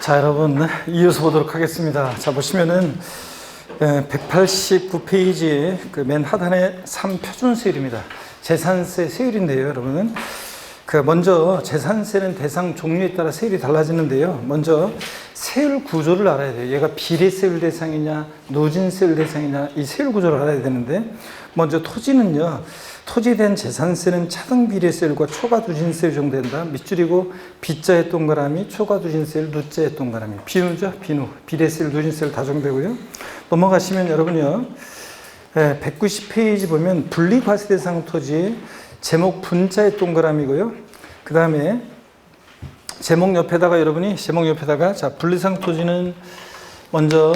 자, 여러분 이어서 보도록 하겠습니다. 자, 보시면은 189페이지 그 맨 하단에 3표준 세율입니다. 재산세 세율인데요, 여러분은 먼저 재산세는 대상 종류에 따라 세율이 달라지는데요. 먼저 세율 구조를 알아야 돼요. 얘가 비례세율 대상이냐, 누진세율 대상이냐, 이 세율 구조를 알아야 되는데, 먼저 토지는요, 토지에 대한 재산세는 차등 비례세율과 초과 누진세율 정도 된다. 밑줄이고 빗자의 동그라미, 초과 누진세율, 누자의 동그라미. 비누죠, 비누. 비례세율, 누진세율 다 정되고요. 넘어가시면 여러분요, 190페이지 보면 분리과세 대상 토지 제목 분자의 동그라미고요. 그 다음에 제목 옆에다가 자, 분리상 토지는 먼저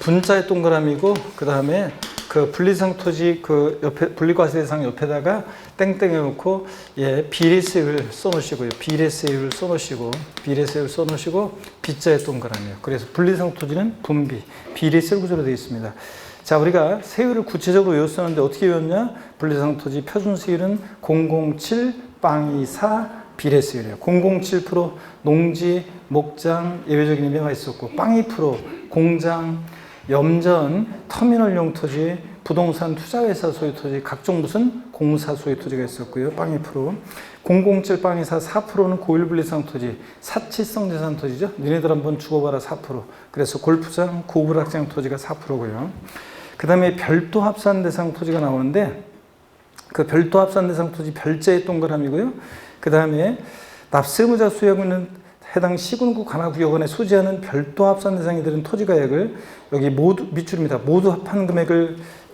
분자의 동그라미고, 그 다음에 그 분리상 토지 그 옆에 분리과세 대상 옆에다가 땡땡 해놓고 비례세율 써놓으시고요. 비례세율 써놓으시고 빗자의 동그라미요. 그래서 분리상 토지는 분비, 비례세율 구조로 되어 있습니다. 자, 우리가 세율을 구체적으로 외웠었는데 어떻게 외웠냐? 분리상 토지 표준 세율은 007, 빵이 4, 비례세율이에요. 007% 농지, 목장, 예외적인 의미가 있었고, 빵이 프로 공장, 염전, 터미널용 토지, 부동산 투자회사 소유 토지, 각종 무슨 공사 소유 토지가 있었고요. 빵이 프로 007 빵이 4%는 고일분리상 토지, 사치성 재산 토지죠. 니네들 한번 죽어봐라 4%. 그래서 골프장, 고불확장 토지가 4%고요. 그 다음에 별도 합산 대상 토지가 나오는데, 그 별도 합산 대상 토지 별자의 동그라미고요. 그 다음에 납세 의무자 수용하고 있는 해당 시군구 관할구역원에 소지하는 별도 합산 대상이 되는 토지가액을 여기 모두 밑줄입니다. 모두 합한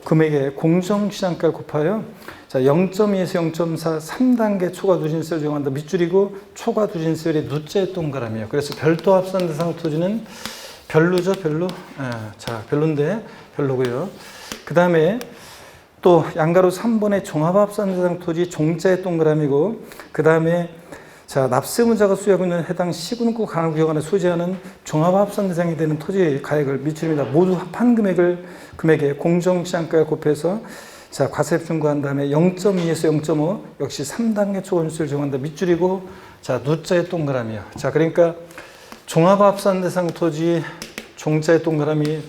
금액에 공정시장가를 곱하여 자 0.2에서 0.4 3단계 초과 누진세를 적용한다. 밑줄이고 초과 누진세율의 누자의 동그라미예요. 그래서 별도 합산 대상 토지는 별로죠, 별로. 자, 별로고요. 그 다음에 또 양가로 3번의 종합합산 대상 토지 종자의 동그라미고, 그 다음에 자, 납세 의무자가 수여하고 있는 해당 시군구 관할구역 안에 소지하는 종합합산 대상이 되는 토지의 가액을 밑줄입니다. 모두 합한 금액에 공정시장가에 곱해서 자, 과세 중과한 다음에 0.2에서 0.5 역시 3단계 초과누진세를 정한다. 밑줄이고 자, 누자의 동그라미요. 자, 그러니까 종합합산 대상 토지 종자의 동그라미,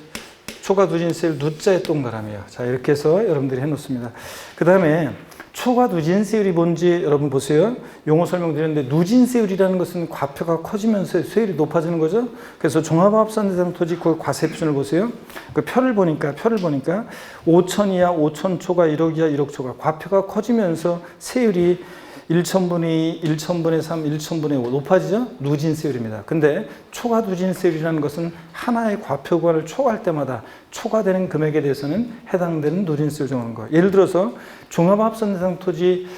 초과 누진세율 누자의 동그라미요. 자, 이렇게 해서 여러분들이 해놓습니다. 그 다음에 초과 누진세율이 뭔지 여러분 보세요. 용어 설명드렸는데, 누진세율이라는 것은 과표가 커지면서 세율이 높아지는 거죠. 그래서 종합합산 대상 토지 그 과세 표준을 보세요. 그 표를 보니까 5천 이하 5천 초과 1억 이하 1억 초과 과표가 커지면서 세율이 1,000분의 2, 1,000분의 3, 1,000분의 5 높아지죠? 누진세율입니다. 근데 초과 누진세율이라는 것은 하나의 과표관을 초과할 때마다 초과되는 금액에 대해서는 해당되는 누진세율을 정하는 거예요. 예를 들어서 종합합산 대상 토지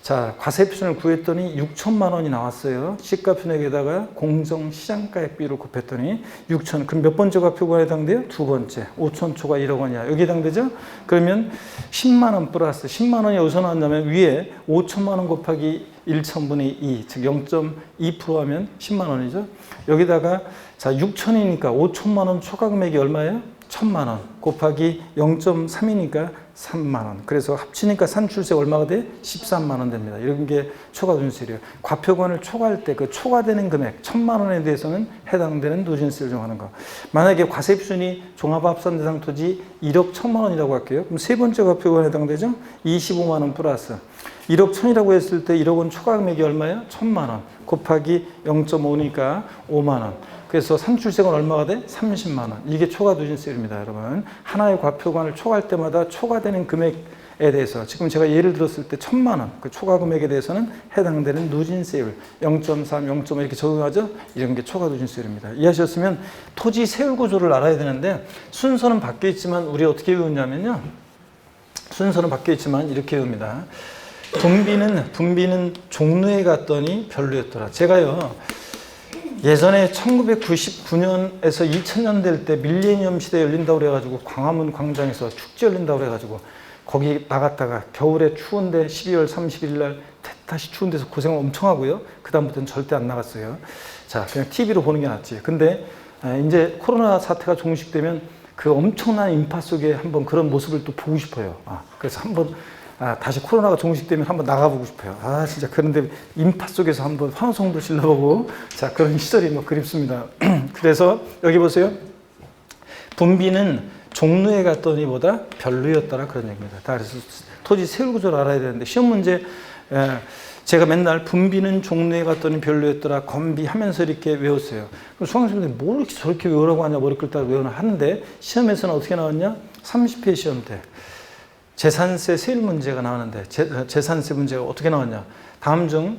자, 과세 표준을 구했더니 6천만 원이 나왔어요. 시가표준액에다가 공정시장가액 비율을 곱했더니 6천. 그럼 몇 번째 과표관에 해당돼요? 두 번째. 5천 초과 1억 원이야. 여기 해당되죠? 그러면 10만 원 플러스 10만 원이 어디서 나왔냐면 위에 5천만 원 곱하기 1,000분의 2, 즉 0.2% 하면 10만 원이죠. 여기다가 자, 6천이니까 5천만 원 초과 금액이 얼마예요? 1,000만 원 곱하기 0.3이니까 3만 원. 그래서 합치니까 산출세 얼마가 돼? 13만 원 됩니다. 이런 게 초과 누진세율이에요. 과표관을 초과할 때 그 초과되는 금액 1,000만 원에 대해서는 해당되는 누진세를 정하는 거. 만약에 과세 표준이 종합합산 대상 토지 1억 1,000만 원이라고 할게요. 그럼 세 번째 과표관에 해당되죠? 25만 원 플러스 1억 1,000이라고 했을 때 1억 원 초과 금액이 얼마예요? 1,000만 원 곱하기 0.5니까 5만 원. 그래서 산출세가 얼마가 돼? 30만 원. 이게 초과 누진세율입니다, 여러분. 하나의 과표관을 초과할 때마다 초과되는 금액에 대해서 지금 제가 예를 들었을 때 1,000만 원, 그 초과 금액에 대해서는 해당되는 누진세율 0.3, 0.5 이렇게 적용하죠? 이런 게 초과 누진세율입니다. 이해하셨으면 토지 세율 구조를 알아야 되는데, 순서는 바뀌어 있지만 우리 어떻게 외우냐면요. 순서는 바뀌어 있지만 이렇게 외웁니다. 분비는 종로에 갔더니 별로였더라. 제가요, 예전에 1999년에서 2000년 될 때 밀레니엄 시대 열린다고 그래가지고 광화문 광장에서 축제 열린다고 그래가지고 거기 나갔다가 겨울에 추운데 12월 31일 날 다시 추운 데서 고생을 엄청 하고요. 그 다음부터는 절대 안 나갔어요. 자, 그냥 TV로 보는 게 낫지. 근데 이제 코로나 사태가 종식되면 그 엄청난 인파 속에 한번 그런 모습을 또 보고 싶어요. 그래서 한번 다시 코로나가 종식되면 한번 나가보고 싶어요. 진짜 그런데 인파 속에서 한번 환호성도 질러보고, 자, 그런 시절이 뭐 그립습니다. 그래서 여기 보세요. 분비는 종로에 갔더니보다 별로였더라, 그런 얘기입니다. 다 그래서 토지 세율 구조를 알아야 되는데, 시험 문제, 제가 맨날 분비는 종로에 갔더니 별로였더라, 건비 하면서 이렇게 외웠어요. 수강생들이 뭘 이렇게 저렇게 외우라고 하냐, 머리 끌다가 외우나 하는데, 시험에서는 어떻게 나왔냐? 30회 시험 때. 재산세 세율 문제가 나왔는데, 재산세 문제가 어떻게 나왔냐? 다음 중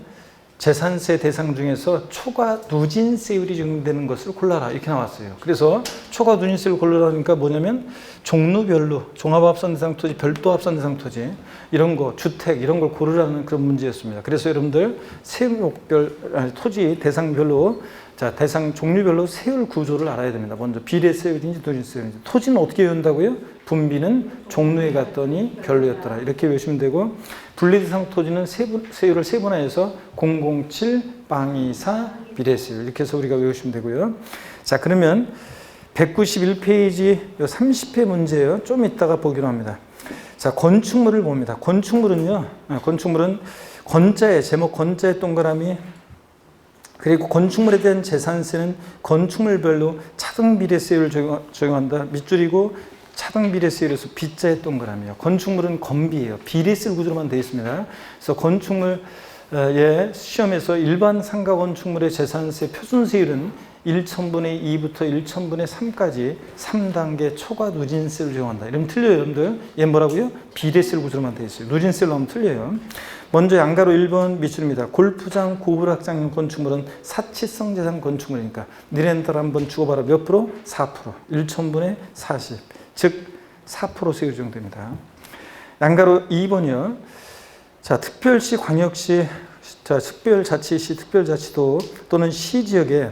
재산세 대상 중에서 초과 누진세율이 적용되는 것을 골라라, 이렇게 나왔어요. 그래서 초과 누진세율을 골라라니까 뭐냐면 종류별로 종합합산 대상 토지, 별도 합산 대상 토지, 이런 거, 주택 이런 걸 고르라는 그런 문제였습니다. 그래서 여러분들 세목별 토지 대상별로, 자, 대상 종류별로 세율 구조를 알아야 됩니다. 먼저 비례 세율인지 누진 세율인지. 토지는 어떻게 외운다고요? 분비는 종로에 갔더니 별로였더라, 이렇게 외우시면 되고, 분리대상 토지는 세율을 세분화해서 007, 빵24, 비례세율 이렇게 해서 우리가 외우시면 되고요. 자, 그러면 191페이지 30회 문제예요. 좀 이따가 보기로 합니다. 자, 건축물을 봅니다. 건축물은 건자에, 제목 건자에 동그라미, 그리고 건축물에 대한 재산세는 건축물별로 차등 비례세율을 적용한다. 밑줄이고 차등 비례세율에서 B자의 동그라미요. 건축물은 건비예요. 비례세율 구조로만 되어 있습니다. 그래서 건축물의 시험에서 일반 상가 건축물의 재산세 표준세율은 1,000분의 2부터 1,000분의 3까지 3단계 초과 누진세를 적용한다. 이러면 틀려요, 여러분들. 얘 뭐라고요? 비례세율 구조로만 되어 있어요. 누진세로 하면 틀려요. 먼저 양가로 1번 밑줄입니다. 골프장, 고불악장용 건축물은 사치성 재산 건축물이니까 니네들 한번 주고봐라. 몇 프로? 4%. 1,000분의 40. 즉 4% 세율 적용됩니다. 양가로 2번이요. 자, 특별시, 광역시, 자, 특별자치시, 특별자치도 또는 시지역에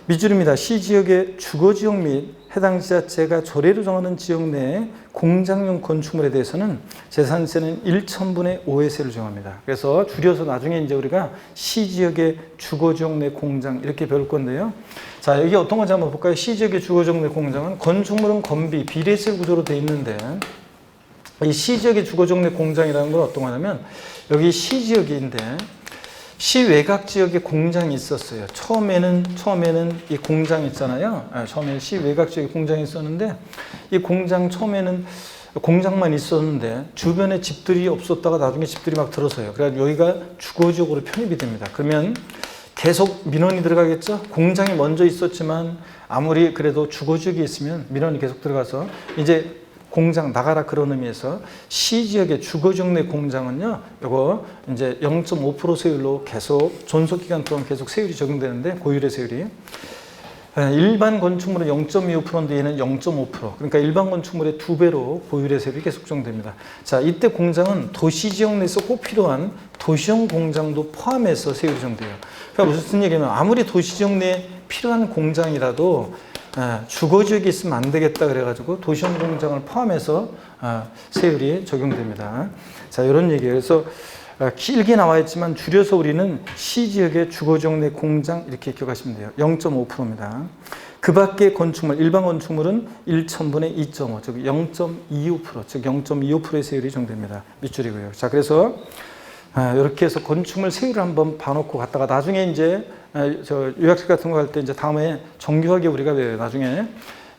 밑줄입니다. 시지역의 주거지역 및 해당 지자체가 조례로 정하는 지역 내에 공장용 건축물에 대해서는 재산세는 1,000분의 5의 세를 정합니다. 그래서 줄여서 나중에 이제 우리가 시지역의 주거지역 내 공장 이렇게 배울 건데요. 자, 여기 어떤 건지 한번 볼까요? 시지역의 주거지역 내 공장은 건축물은 건비, 비례세 구조로 되어 있는데, 이 시지역의 주거지역 내 공장이라는 건 어떤 거냐면, 여기 시지역인데 시외곽 지역에 공장이 있었어요. 처음에는 이 공장 있잖아요. 처음에는 시외곽 지역에 공장이 있었는데, 이 공장 처음에는 공장만 있었는데 주변에 집들이 없었다가 나중에 집들이 막 들어서요. 그래서 여기가 주거지역으로 편입이 됩니다. 그러면 계속 민원이 들어가겠죠. 공장이 먼저 있었지만 아무리 그래도 주거지역에 있으면 민원이 계속 들어가서 이제 공장 나가라, 그런 의미에서 시지역의 주거지역 내 공장은요, 요거 이제 0.5% 세율로 계속 존속기간 동안 계속 세율이 적용되는데, 고율의 세율이. 일반 건축물은 0.25%인데 얘는 0.5%. 그러니까 일반 건축물의 2배로 고율의 세율이 계속 적용됩니다. 자, 이때 공장은 도시지역 내에서 꼭 필요한 도시형 공장도 포함해서 세율이 적용돼요. 그러니까 무슨 얘기냐면, 아무리 도시지역 내에 필요한 공장이라도 주거지역에 있으면 안 되겠다 그래가지고 도시형 공장을 포함해서 세율이 적용됩니다. 자, 이런 얘기예요. 그래서 길게 나와 있지만 줄여서 우리는 시지역의 주거지역 내 공장 이렇게 기억하시면 돼요. 0.5%입니다. 그 밖의 건축물, 일반 건축물은 1,000분의 2.5, 즉 0.25%, 즉 0.25%의 세율이 적용됩니다. 밑줄이고요. 자, 그래서 이렇게 해서 건축물 세율을 한번 봐놓고 갔다가 나중에 이제 저 유학식 같은 거 할 때 이제 다음에 정교하게 우리가 외워요. 나중에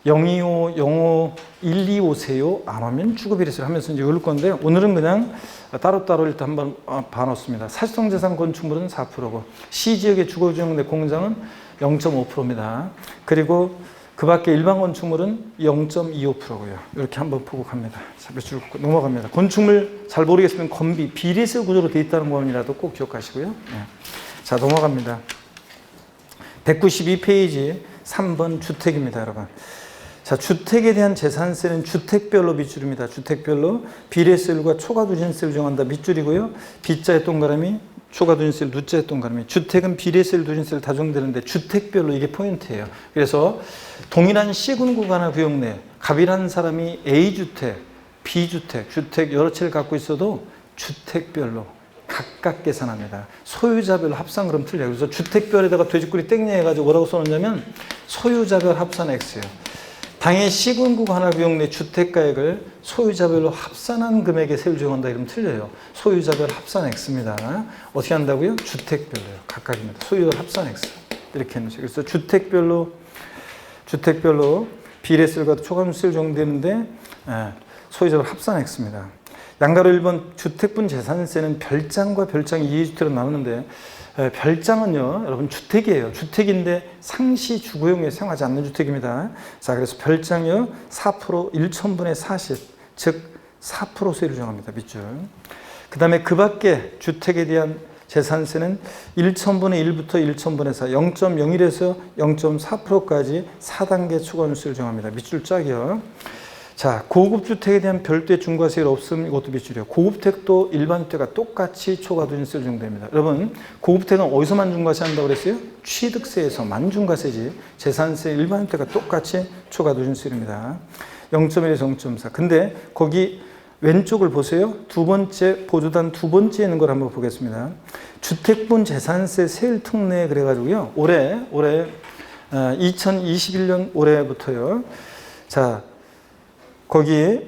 025, 05, 125세요 안 하면 주거비례세를 하면서 이제 외울 건데, 오늘은 그냥 따로따로 일단 한번 봐놓습니다. 사실성재산 건축물은 4%고 시지역의 주거지역 내 공장은 0.5%입니다. 그리고 그 밖에 일반 건축물은 0.25%고요. 이렇게 한번 보고 갑니다. 자, 몇 줄 넘어갑니다. 건축물 잘 모르겠으면 건비, 비례세 구조로 되어 있다는 것이라도 꼭 기억하시고요. 네. 자, 넘어갑니다. 192페이지 3번 주택입니다, 여러분. 자, 주택에 대한 재산세는 주택별로 밑줄입니다. 주택별로 비례세율과 초과누진세를 정한다. 밑줄이고요. B자의 동그라미, 초과누진세율, 누자의 동그라미. 주택은 비례세율, 누진세를 다 적용되는데 주택별로 이게 포인트예요. 그래서 동일한 시군 구간화 구역 내 갑이라는 사람이 A주택, B주택, 주택 여러 채를 갖고 있어도 주택별로 각각 계산합니다. 소유자별 합산 그럼 틀려요. 그래서 주택별에다가 돼지꼬리 땡내 해가지고 뭐라고 써놓냐면 소유자별 합산 X예요. 당해 시군구 하나 구역 내 주택가액을 소유자별로 합산한 금액에 세율 적용한다 이러면 틀려요. 소유자별 합산 X입니다. 어떻게 한다고요? 주택별로요. 각각입니다. 소유자별 합산 X. 이렇게 하는 거죠. 그래서 주택별로 비례세율과 초과세율 적용되는데 소유자별 합산 X입니다. 양가로 1번 주택분 재산세는 별장과 별장 이해주택으로 나누는데 별장은요, 여러분 주택이에요. 주택인데 상시 주거용에 사용하지 않는 주택입니다. 자, 그래서 별장이요, 4% 1,000분의 40, 즉 4% 세율을 정합니다. 밑줄. 그 다음에 그 밖에 주택에 대한 재산세는 1,000분의 1부터 1,000분의 4, 0.01에서 0.4%까지 4단계 초과세율을 정합니다. 밑줄 짝이요. 자, 고급 주택에 대한 별도의 중과세율 없음, 이것도 밑줄이에요. 고급택도 일반 주택과 똑같이 초과세율 적용됩니다. 여러분, 고급택은 어디서만 중과세 한다고 그랬어요? 취득세에서만 중과세지. 재산세 일반 주택과 똑같이 초과세율입니다. 0.1에서 0.4. 근데 거기 왼쪽을 보세요. 두 번째 보조단 두 번째 있는 걸 한번 보겠습니다. 주택분 재산세 세율 특례 그래가지고요. 올해 2021년 올해부터요. 자, 거기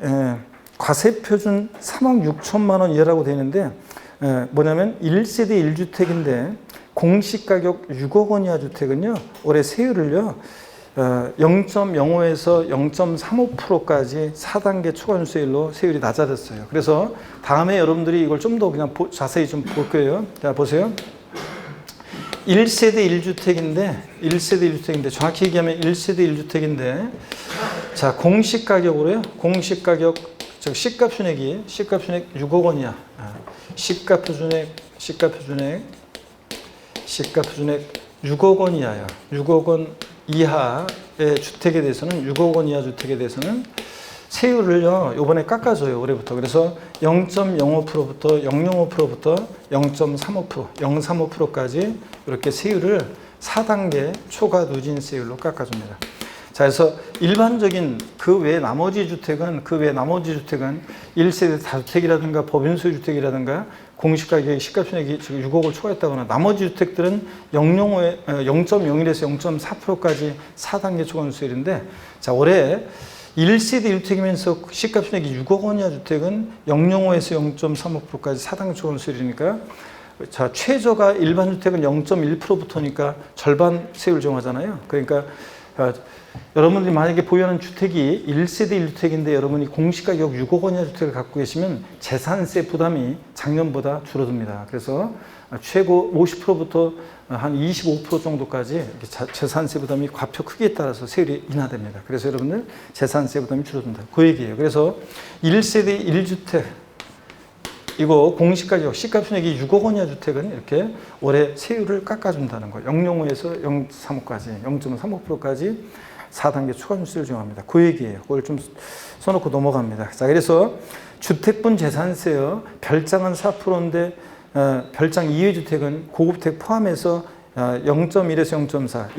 과세표준 3억 6천만 원 이하라고 되어 있는데 뭐냐면 1세대 1주택인데 공시가격 6억 원 이하 주택은요. 올해 세율을요. 0.05에서 0.35%까지 4단계 초과세율로 세율이 낮아졌어요. 그래서 다음에 여러분들이 이걸 좀 더 그냥 자세히 좀 볼 거예요. 자, 보세요. 1세대 1주택인데 정확히 얘기하면 1세대 1주택인데 자, 공시가격으로요. 공시가격 즉 시가 표준액 6억 원이야. 시가 표준액 6억 원 이하야. 6억 원 이하의 주택에 대해서는 6억 원 이하 주택에 대해서는 세율을요. 이번에 깎아줘요. 올해부터. 그래서 0.05%부터 0.05%부터 0.35%, 0.35%까지 이렇게 세율을 4단계 초과 누진세율로 깎아줍니다. 자, 그래서 일반적인 그 외 나머지 주택은 1세대 다주택이라든가 법인소유 주택이라든가 공시가격이 시가표준액이 6억을 초과했다거나 나머지 주택들은 0.01에서 0.4%까지 4단계 초과세율인데 자, 올해 1세대 1주택이면서 시가표준액이 6억 원이야 주택은 0.05에서 0.35%까지 4단계 초과세율이니까 자, 최저가 일반 주택은 0.1%부터니까 절반 세율 정하잖아요. 그러니까 여러분들이 만약에 보유하는 주택이 1세대 1주택인데 여러분이 공시가격 6억 원이야 주택을 갖고 계시면 재산세 부담이 작년보다 줄어듭니다. 그래서 최고 50%부터 한 25% 정도까지 재산세 부담이 과표 크기에 따라서 세율이 인하됩니다. 그래서 여러분들 재산세 부담이 줄어든다. 그 얘기예요. 그래서 1세대 1주택 이거 공시가격 시가표준액이 6억 원이야 주택은 이렇게 올해 세율을 깎아준다는 거예요. 0.05에서 0.35까지 0.35%까지 4단계 초과세율을 정합니다. 그 얘기예요. 그걸 좀 써놓고 넘어갑니다. 자, 그래서 주택분 재산세요. 별장은 4%인데 별장 이외 주택은 고급택 포함해서 0.1에서 0.4,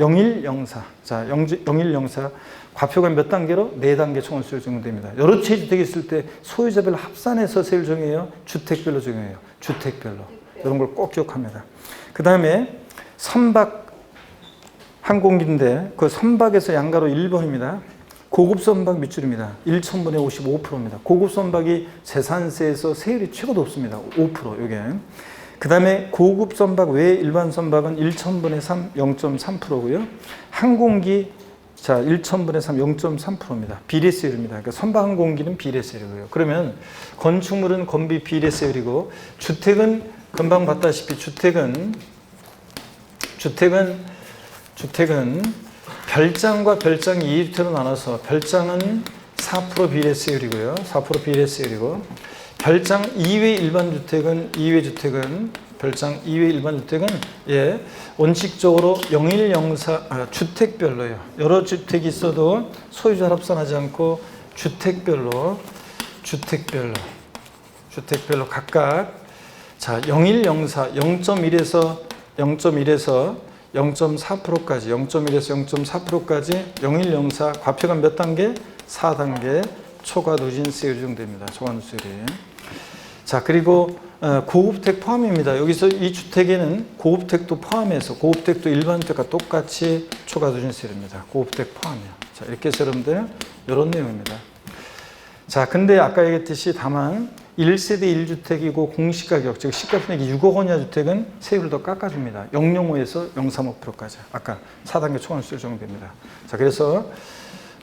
0104. 자, 0104. 과표가 몇 단계로? 4단계 초과세율 적용됩니다. 여러 채 주택이 있을 때 소유자별로 합산해서 세율 적용해요. 주택별로 적용해요. 주택별로. 이런 걸 꼭 기억합니다. 그 다음에 선박 항공기인데 그 선박에서 양가로 1번입니다. 고급 선박 밑줄입니다. 1,000분의 55%입니다. 고급 선박이 재산세에서 세율이 최고 높습니다. 5% 이게. 그 다음에 고급 선박 외 일반 선박은 1,000분의 3, 0.3%고요. 항공기 자, 1,000분의 3, 0.3%입니다. 비례세율입니다. 그러니까 선박 항공기는 비례세율이고요. 그러면 건축물은 건비 비례세율이고 주택은 금방 봤다시피 주택은 별장과 별장 2주택으로 나눠서 별장은 4% 비례세율이고요. 4% 비례세율이고 별장 이외 일반 주택은 별장 이외 일반 주택은 원칙적으로 0104 주택별로요. 여러 주택이 있어도 소유자 합산하지 않고 주택별로 각각 자 0104 0.1에서 0.4%까지 0.1에서 0.4%까지 0104 과표가 몇 단계? 4단계 초과 누진세율 적용됩니다. 초과 누진세율이. 자, 그리고 고급택 포함입니다. 여기서 이 주택에는 고급택도 포함해서 고급택도 일반 주택과 똑같이 초과 누진세율입니다. 고급택 포함이요. 자, 이렇게 해서 여러분들 이런 내용입니다. 자, 근데 아까 얘기했듯이 다만 1세대 1주택이고 공시가격, 즉 시가총액이 6억 원 이하 주택은 세율을 더 깎아줍니다. 005에서 035%까지. 아까 4단계 초과누진세율 적용됩니다. 자, 그래서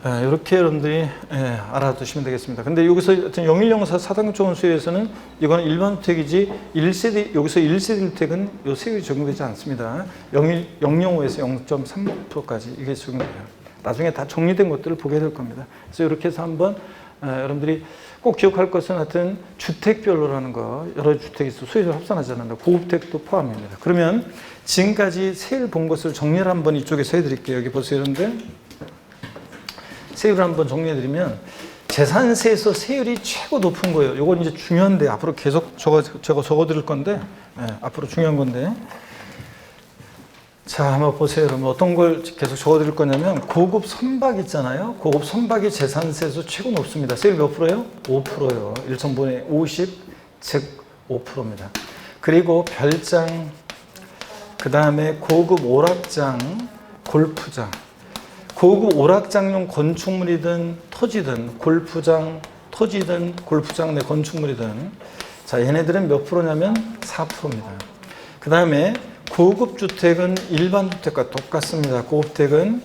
이렇게 여러분들이 알아두시면 되겠습니다. 근데 여기서 0104 4단계 초과누진세율에서는 이거는 일반 주택이지 1세대, 여기서 1세대 주택은 이 세율이 적용되지 않습니다. 005에서 0.36%까지 이게 적용돼요. 나중에 다 정리된 것들을 보게 될 겁니다. 그래서 이렇게 해서 한번 여러분들이 꼭 기억할 것은 하여튼 주택별로라는 거, 여러 주택이 있어 소유자를 합산하지 않는다. 고급택도 포함입니다. 그러면 지금까지 세율 본 것을 정리를 한번 이쪽에서 해드릴게요. 여기 보세요, 여러분들. 세율을 한번 정리해드리면 재산세에서 세율이 최고 높은 거예요. 이건 이제 중요한데 앞으로 계속 제가 적어드릴 건데 앞으로 중요한 건데 자, 한번 보세요. 그러면 어떤 걸 계속 적어드릴 거냐면 고급 선박 있잖아요. 고급 선박이 재산세에서 최고 높습니다. 세율 몇 프로예요? 5%예요. 1,000분의 50, 즉 5%입니다. 그리고 별장, 그 다음에 고급 오락장, 골프장. 고급 오락장용 건축물이든 토지든 골프장, 토지든 골프장 내 건축물이든 자, 얘네들은 몇 프로냐면 4%입니다. 그 다음에 고급 주택은 일반 주택과 똑같습니다. 고급택은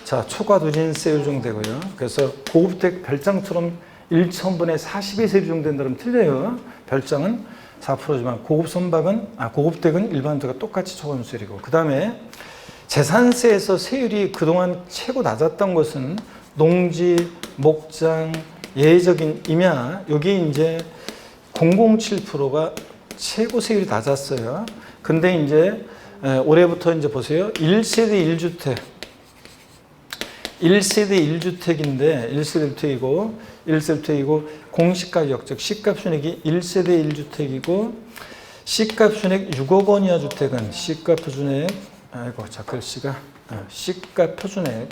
자, 초과 누진세율 적용되고요. 그래서 고급택 별장처럼 1,000분의 40의 세율이 적용된다면 틀려요. 별장은 4%지만 고급택은 일반 주택과 똑같이 초과 누진세율이고. 그 다음에 재산세에서 세율이 그동안 최고 낮았던 것은 농지, 목장, 예외적인 임야, 여기 이제 007%가 최고 세율이 낮았어요. 근데 이제 올해부터 이제 보세요. 1세대 1주택인데 1세대 1주택이고 공시가격 즉 시가표준액이 1세대 1주택이고 시가표준액 6억 원 이하 주택은 시가표준액 시가표준액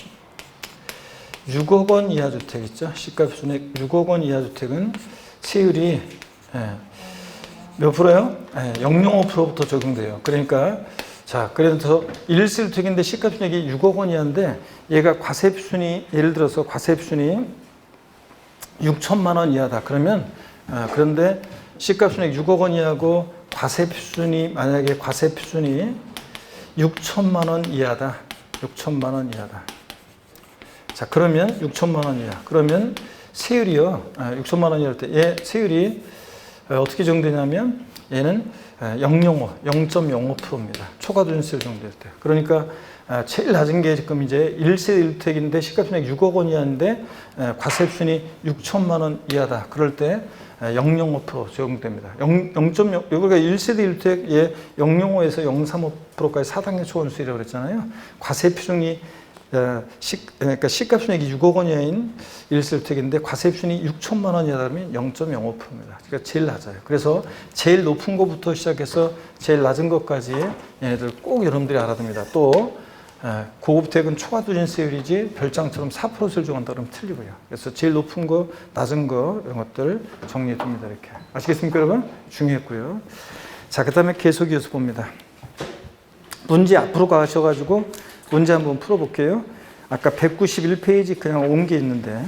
6억 원 이하 주택 있죠. 시가표준액 6억 원 이하 주택은 세율이 몇 프로요? 0.05%부터 적용돼요. 그러니까 자, 그래서 1세대 주택인데 시가표준액이 6억 원 이하인데 얘가 과세표준이 예를 들어서 과세표준이 6천만 원 이하다. 그러면 그런데 시가표준액 6억 원 이하고 과세표준이 만약에 과세표준이 6천만 원 이하다. 6천만 원 이하다. 자, 그러면 6천만 원 이하. 그러면 세율이요. 6천만 원 이하일 때 얘 세율이 어떻게 적용되냐면 얘는 0.05%입니다. 초과 누진세율 적용될 때. 그러니까 제일 낮은 게 지금 이제 1세대 1주택인데 시가총액 6억 원 이하인데 과세표준이 6천만 원 이하다. 그럴 때 0.05% 적용됩니다. 0.0 여기가 1세대 1주택에 0.05에서 0.35%까지 4단계 초과누진세율이라고 그랬잖아요. 과세표준이 그러니까 시가총액이 6억 원 이하인 1세대 1주택인데 과세표준이 6천만 원 이하라면 0.05%입니다. 그러니까 제일 낮아요. 그래서 제일 높은 것부터 시작해서 제일 낮은 것까지 얘네들 꼭 여러분들이 알아야 됩니다. 또 고급택은 초과 누진세율이지 별장처럼 4% 세율 적용한다 그러면 틀리고요. 그래서 제일 높은 거, 낮은 거 이런 것들 정리해 둡니다. 이렇게 아시겠습니까, 여러분? 중요했고요. 자, 그다음에 계속 이어서 봅니다. 문제 앞으로 가셔가지고 문제 한번 풀어볼게요. 아까 191페이지 그냥 온 게 있는데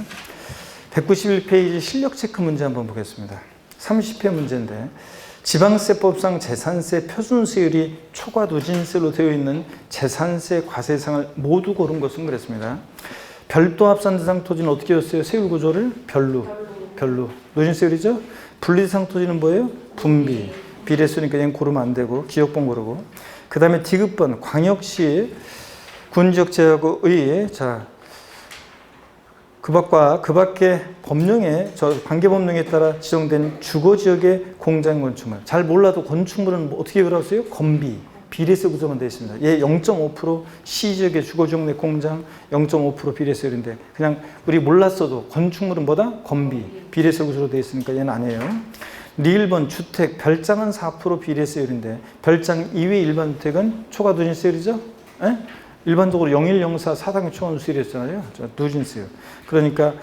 191페이지 실력 체크 문제 한번 보겠습니다. 30회 문제인데 지방세법상 재산세 표준세율이 초과 누진세로 되어 있는 재산세 과세상을 모두 고른 것은 그랬습니다. 별도 합산 대상 토지는 어떻게 였어요? 세율 구조를 별로. 누진세율이죠? 분리 대상 토지는 뭐예요? 분비. 비례수니까 그냥 고르면 안 되고 기억번 고르고. 그 다음에 디귿번 광역시 군지역제하고의 그 밖에 법령에 관계법령에 따라 지정된 주거지역의 공장 건축물 잘 몰라도 건축물은 어떻게 그렸어요? 건비 비례세 구조만 되어 있습니다. 얘 0.5% 시지역의 주거지역 내 공장 0.5% 비례세율인데 그냥 우리 몰랐어도 건축물은 뭐다? 건비 비례세 구조로 되어 있으니까 얘는 아니에요. 리을번 주택 별장은 4% 비례세율인데 별장 이외 일반 주택은 초과 누진세율이죠? 일반적으로 0104 4단계 초과 누진세율이었잖아요. 누진세율. 그러니까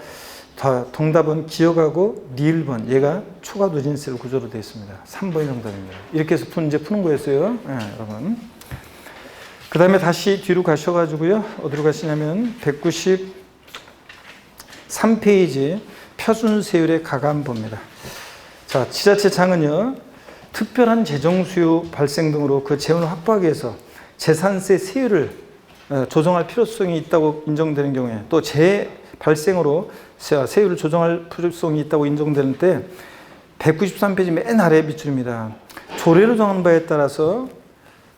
정답은 기억하고 니을번, 얘가 초과 누진세율 구조로 되어 있습니다. 3번이 정답입니다. 이렇게 해서 문제 푸는 거였어요. 네, 여러분. 그 다음에 다시 뒤로 가셔가지고요. 어디로 가시냐면 193페이지 표준세율의 가감 봅니다. 자, 지자체장은요, 특별한 재정 수요 발생 등으로 그 재원을 확보하기 위해서 재산세 세율을 조정할 필요성이 있다고 인정되는 경우에 또 재발생으로 세율을 조정할 필요성이 있다고 인정되는 때 193페이지 맨 아래 밑줄입니다. 조례로 정한 바에 따라서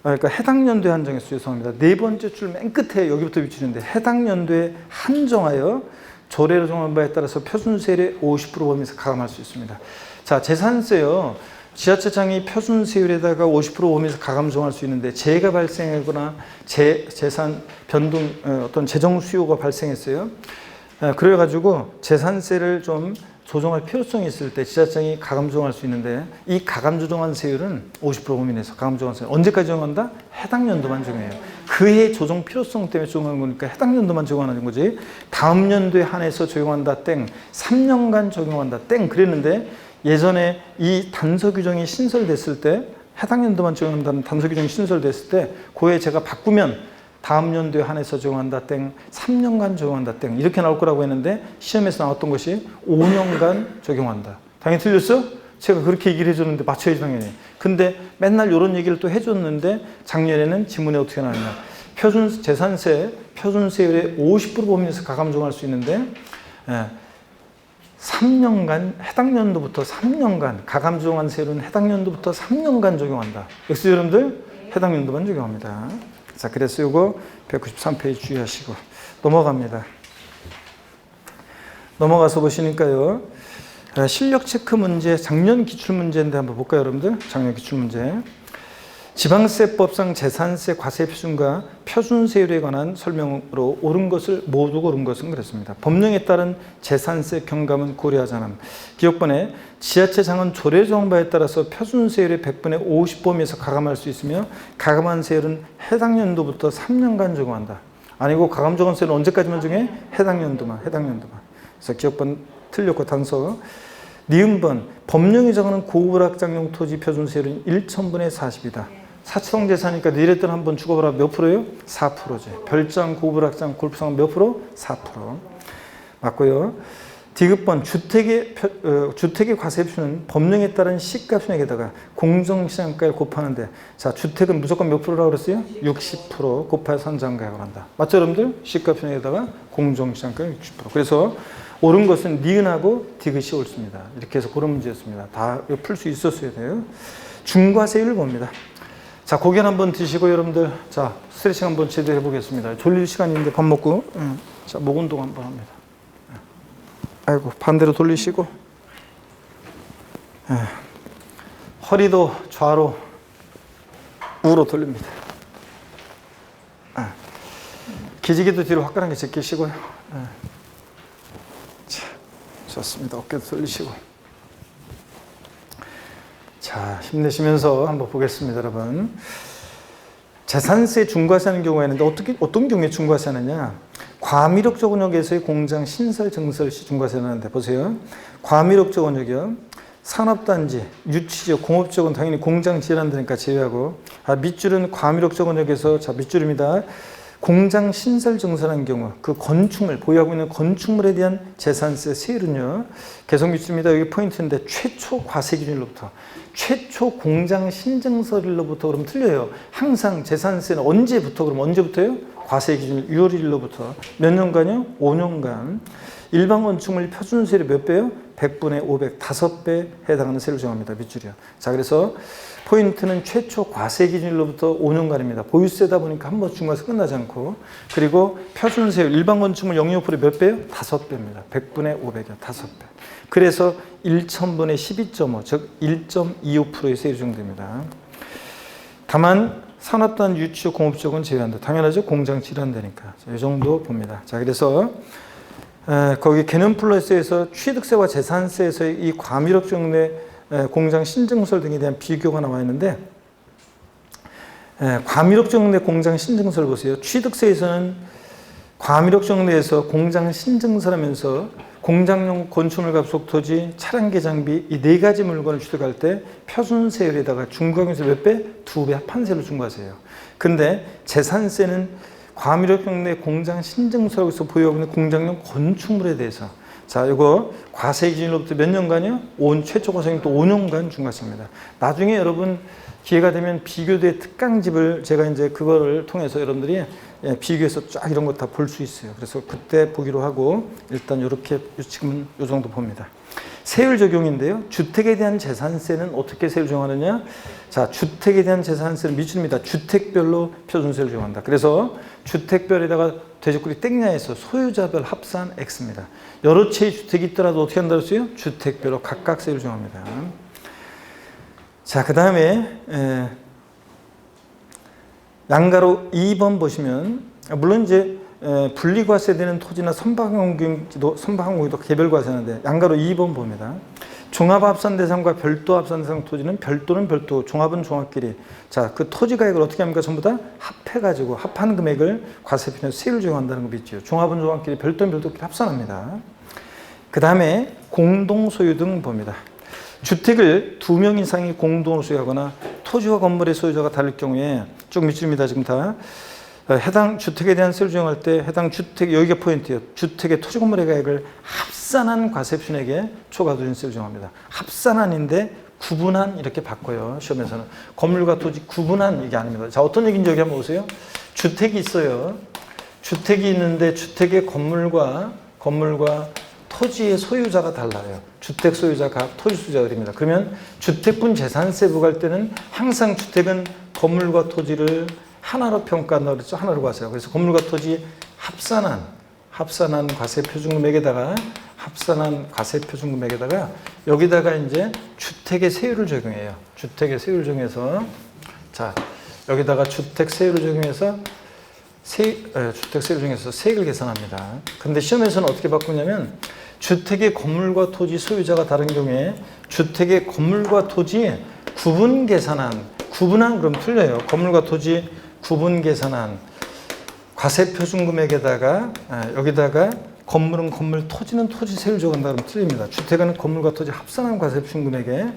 그러니까 해당 연도에 한정해서 죄송합니다. 네 번째 줄 맨 끝에 여기부터 밑줄인데 해당 연도에 한정하여 조례로 정한 바에 따라서 표준세율의 50% 범위에서 가감할 수 있습니다. 자, 재산세요. 지자체장이 표준세율에다가 50% 범위에서 가감 정할 수 있는데 재해가 발생하거나 재산 변동 어떤 재정 수요가 발생했어요. 그래가지고 재산세를 좀 조정할 필요성이 있을 때 지자체장이 가감 조정할 수 있는데 이 가감 조정한 세율은 50% 범위 내에서 가감 조정한 세율 언제까지 적용한다? 해당 연도만 적용해요. 그해 조정 필요성 때문에 적용하는 거니까 해당 연도만 적용하는 거지 다음 연도에 한해서 적용한다 땡 3년간 적용한다 땡 그랬는데 예전에 이 단서 규정이 신설됐을 때 해당 연도만 적용한다는 단서 규정이 신설됐을 때 그해 제가 바꾸면 다음 연도에 한해서 적용한다 땡 3년간 적용한다 땡 이렇게 나올 거라고 했는데 시험에서 나왔던 것이 5년간 적용한다. 당연히 틀렸어? 제가 그렇게 얘기를 해줬는데 맞춰야지 당연히. 근데 맨날 이런 얘기를 또 해줬는데 작년에는 지문에 어떻게 나왔냐. 표준 재산세 표준세율의 50% 범위에서 가감 적용할 수 있는데 3년간 해당 연도부터 3년간 가감 적용한 세율은 해당 연도부터 3년간 적용한다. 역시 여러분들 해당 연도만 적용합니다. 자, 그래서 이거 193페이지 주의하시고 넘어갑니다. 넘어가서 보시니까요. 실력 체크 문제, 작년 기출 문제인데 한번 볼까요, 여러분들? 작년 기출 문제. 지방세법상 재산세 과세 표준과 표준세율에 관한 설명으로 옳은 것을 모두 고른 것은 그렇습니다. 법령에 따른 재산세 경감은 고려하지 않음. 기억번에 지자체장은 조례 정바에 따라서 표준세율의 100분의 50 범위에서 가감할 수 있으며 가감한 세율은 해당 연도부터 3년간 적용한다. 아니고 가감 적용 세율은 언제까지만 적용해? 해당 연도만. 그래서 기억번 틀렸고 단서. 니은번 법령이 정하는 고불확장용 토지 표준세율은 1,000분의 40이다. 사치동재산이니까 니랬던 한번 죽어봐라 몇 프로예요? 4%지. 별장, 고불확장, 골프장 몇 프로? 4%. 맞고요. 디귿번 주택의 과세표는 법령에 따른 시가순액에다가 공정시장가를 곱하는데 자 주택은 무조건 몇 프로라고 그랬어요? 60% 곱하여 산정가액을 한다. 맞죠 여러분들? 시가순액에다가 공정시장가를 60%. 그래서 옳은 것은 니은하고 디귿이 옳습니다. 이렇게 해서 그런 문제였습니다. 다 풀 수 있었어야 돼요. 중과세율을 봅니다. 자, 고개 한번 드시고 여러분들 자 스트레칭 한번 제대로 해보겠습니다. 졸릴 시간인데 밥 먹고 자, 목 운동 한번 합니다. 아이고 반대로 돌리시고 허리도 좌로 우로 돌립니다. 기지개도 뒤로 화끈하게 제끼시고요. 자, 좋습니다. 어깨도 돌리시고 자, 힘내시면서 한번 보겠습니다, 여러분. 재산세 중과세하는 경우가 있는데 어떤 경우에 중과세하느냐? 과미력 적원역에서의 공장 신설 증설 시 중과세를 하는데 보세요. 과미력 적원역이요. 산업단지, 유치지역, 공업지역은 당연히 공장 지어낸다니까 제외하고 밑줄은 과미력 적원역에서 자 밑줄입니다. 공장 신설 증설한 경우 그 건축물 보유하고 있는 건축물에 대한 재산세 세율은요. 계속 밑줄입니다. 여기 포인트인데 최초 과세 기준일로부터 최초 공장 신증설일로부터 그럼 틀려요. 항상 재산세는 언제부터 그럼 언제부터요? 과세 기준 6월 1일로부터 몇 년간요? 5년간. 일반 건축물 표준세율이 몇 배요? 100분의 500, 5배 해당하는 세율을 정합니다. 밑줄이요. 자, 그래서 포인트는 최초 과세 기준일로부터 5년간입니다. 보유세다 보니까 한 번 중과세 끝나지 않고 그리고 표준세율 일반 건축물 영유효율이 몇 배요? 5배입니다. 100분의 500이요. 5배. 그래서 1,000분의 12.5, 즉 1.25%의 세율이 적용됩니다. 다만 산업단 유치적 공업적은 제외한다. 당연하죠. 공장 질환되니까. 이 정도 봅니다. 자, 그래서 거기 개념 플러스에서 취득세와 재산세에서의 이 과미력 적용의 공장 신증설 등에 대한 비교가 나와 있는데 과미력 적용의 공장 신증설 보세요. 취득세에서는 과미력 적용에서 공장 신증설하면서 공장용 건축물과 부속토지, 차량계 장비 이 네 가지 물건을 취득할 때 표준세율에다가 중과금세 몇 배? 2배 합한세를 중과하세요. 근데 재산세는 과밀업종 내 공장 신증서에서 보유하고 있는 공장용 건축물에 대해서 자, 이거 과세 기준으로부터 몇 년간이요? 최초 과세는 또 5년간 중과세입니다. 나중에 여러분 기회가 되면 비교대 특강집을 제가 이제 그거를 통해서 여러분들이 비교해서 쫙 이런 거 다 볼 수 있어요. 그래서 그때 보기로 하고 일단 이렇게 지금은 이 정도 봅니다. 세율 적용인데요. 주택에 대한 재산세는 어떻게 세율 적용하느냐? 자, 주택에 대한 재산세는 미줍니다. 주택별로 표준세를 적용한다. 그래서 주택별에다가 돼지꼬리 땡냐에서 소유자별 합산 X입니다. 여러 채의 주택이 있더라도 어떻게 한다고 했어요? 주택별로 각각 세율을 적용합니다. 자, 그 다음에 양가로 2번 보시면 물론 이제 분리과세되는 토지나 선박항공기도 개별과세하는데 양가로 2번 봅니다. 종합합산 대상과 별도 합산 대상 토지는 별도는 별도, 종합은 종합끼리. 자, 그 토지 가액을 어떻게 합니까? 전부 다 합해가지고 합한 금액을 과세표준에서 세율을 적용한다는 거 믿죠. 종합은 종합끼리, 별도는 별도끼리 합산합니다. 그 다음에 공동소유 등 봅니다. 주택을 2명 이상이 공동으로 소유하거나 토지와 건물의 소유자가 다를 경우에 쭉 밑줄입니다. 지금 다. 해당 주택에 대한 세율 적용할 때 해당 주택, 여기가 포인트예요. 주택의 토지 건물의 가액을 합산한 과세표준액에 초과도진 세율을 적용합니다. 합산한인데 구분한 이렇게 바꿔요. 시험에서는. 건물과 토지 구분한 이게 아닙니다. 자, 어떤 얘기인지 여기 한번 보세요. 주택이 있어요. 주택이 있는데 주택의 건물과 토지의 소유자가 달라요. 주택 소유자가 토지 소유자들입니다. 그러면 주택분 재산세 부과할 때는 항상 주택은 건물과 토지를 하나로 평가한다고 그랬죠. 하나로 과세하고. 그래서 건물과 토지 합산한 과세 표준금액에다가 여기다가 이제 주택의 세율을 적용해요. 주택의 세율을 적용해서 자, 여기다가 주택 세율을 적용해서 세액을 계산합니다. 근데 시험에서는 어떻게 바꾸냐면 주택의 건물과 토지 소유자가 다른 경우에 주택의 건물과 토지 구분한 그럼 틀려요. 건물과 토지 구분 계산한 과세표준금액에다가 여기다가 건물은 건물, 토지는 토지 세율 적용한다 그러면 틀립니다. 주택은 건물과 토지 합산한 과세표준금액에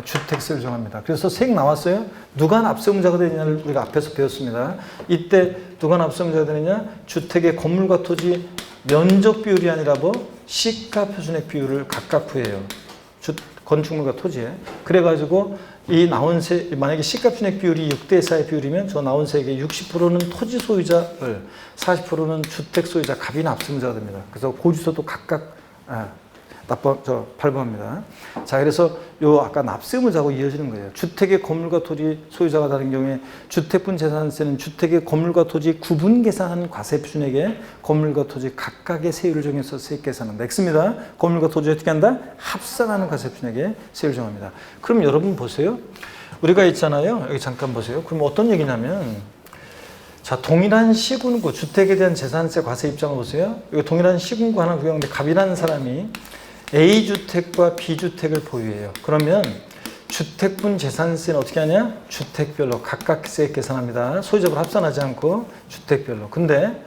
주택세율 정합니다. 그래서 세액 나왔어요. 누가 납세의무자가 되느냐를 우리가 앞에서 배웠습니다. 이때 누가 납세의무자가 되느냐? 주택의 건물과 토지 면적 비율이 아니라 시가표준액 비율을 각각 구해요. 건축물과 토지에. 그래가지고 이 나온 만약에 시가표준액 비율이 6대4의 비율이면 저 나온 세액의 60%는 토지 소유자를, 40%는 주택 소유자, 갑이 납세의무자가 됩니다. 그래서 고지서도 각각 발부합니다. 자, 그래서 아까 납세의무자하고 이어지는 거예요. 주택의 건물과 토지 소유자가 다른 경우에 주택분 재산세는 주택의 건물과 토지 구분 계산한 과세표준액에 건물과 토지 각각의 세율을 정해서 세액 계산한다. X입니다. 건물과 토지 어떻게 한다? 합산하는 과세표준액에 세율을 정합니다. 그럼 여러분 보세요. 우리가 있잖아요. 여기 잠깐 보세요. 그럼 어떤 얘기냐면 자, 동일한 시군구, 주택에 대한 재산세 과세 입장을 보세요. 이거 동일한 시군구 하나 구경하는데 갑이라는 사람이 A주택과 B주택을 보유해요. 그러면 주택분 재산세는 어떻게 하냐? 주택별로 각각 세액 계산합니다. 소유자별 합산하지 않고 주택별로. 근데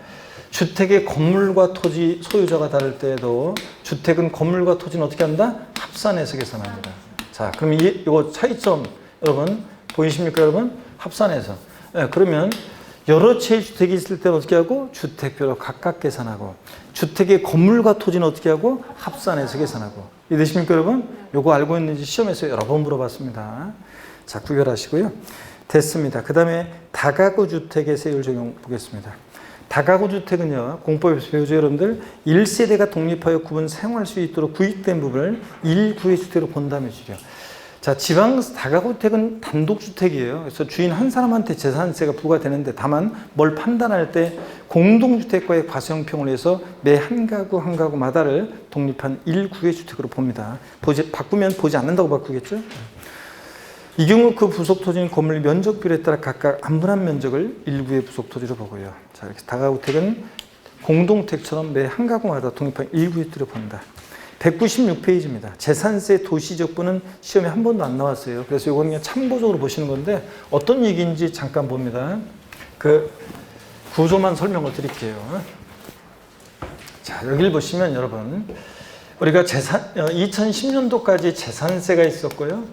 주택의 건물과 토지 소유자가 다를 때에도 주택은 건물과 토지는 어떻게 한다? 합산해서 계산합니다. 자, 그럼 이거 차이점 여러분 보이십니까, 여러분? 합산해서. 네, 그러면 여러 채의 주택이 있을 때는 어떻게 하고? 주택별로 각각 계산하고, 주택의 건물과 토지는 어떻게 하고? 합산해서 계산하고. 이해되십니까, 여러분? 요거 알고 있는지 시험에서 여러 번 물어봤습니다. 자, 구별하시고요. 됐습니다. 그 다음에 다가구 주택의 세율 적용 보겠습니다. 다가구 주택은요, 공법에서 배우죠, 여러분들. 1세대가 독립하여 구분 생활할 수 있도록 구입된 부분을 1구의 주택으로 본다며 주죠. 자, 지방 다가구주택은 단독주택이에요. 그래서 주인 한 사람한테 재산세가 부과되는데 다만 뭘 판단할 때 공동주택과의 과세형평을 해서 매 한 가구마다를 독립한 1구의 주택으로 봅니다. 바꾸면 보지 않는다고 바꾸겠죠? 이 경우 그 부속토지는 건물 면적 비율에 따라 각각 안분한 면적을 1구의 부속토지로 보고요. 자, 이렇게 다가구택은 공동택처럼 매 한 가구마다 독립한 1구의 주택으로 본다. 196페이지입니다. 재산세 도시적분은 시험에 한 번도 안 나왔어요. 그래서 이거는 그냥 참고적으로 보시는 건데 어떤 얘기인지 잠깐 봅니다. 그 구조만 설명을 드릴게요. 자, 여기를 보시면 여러분 우리가 2010년도까지 재산세가 있었고요.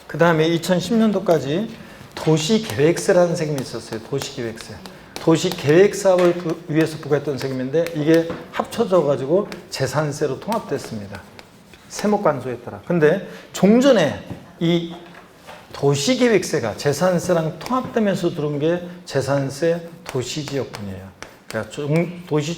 그 다음에 2010년도까지 도시계획세라는 세금이 있었어요. 도시계획세. 도시계획사업을 위해서 부과했던 세금인데 이게 합쳐져 가지고 재산세로 통합됐습니다. 세목관소에 따라. 근데 종전에 이 도시계획세가 재산세랑 통합되면서 들어온 게 재산세 도시지역분이에요. 그러니까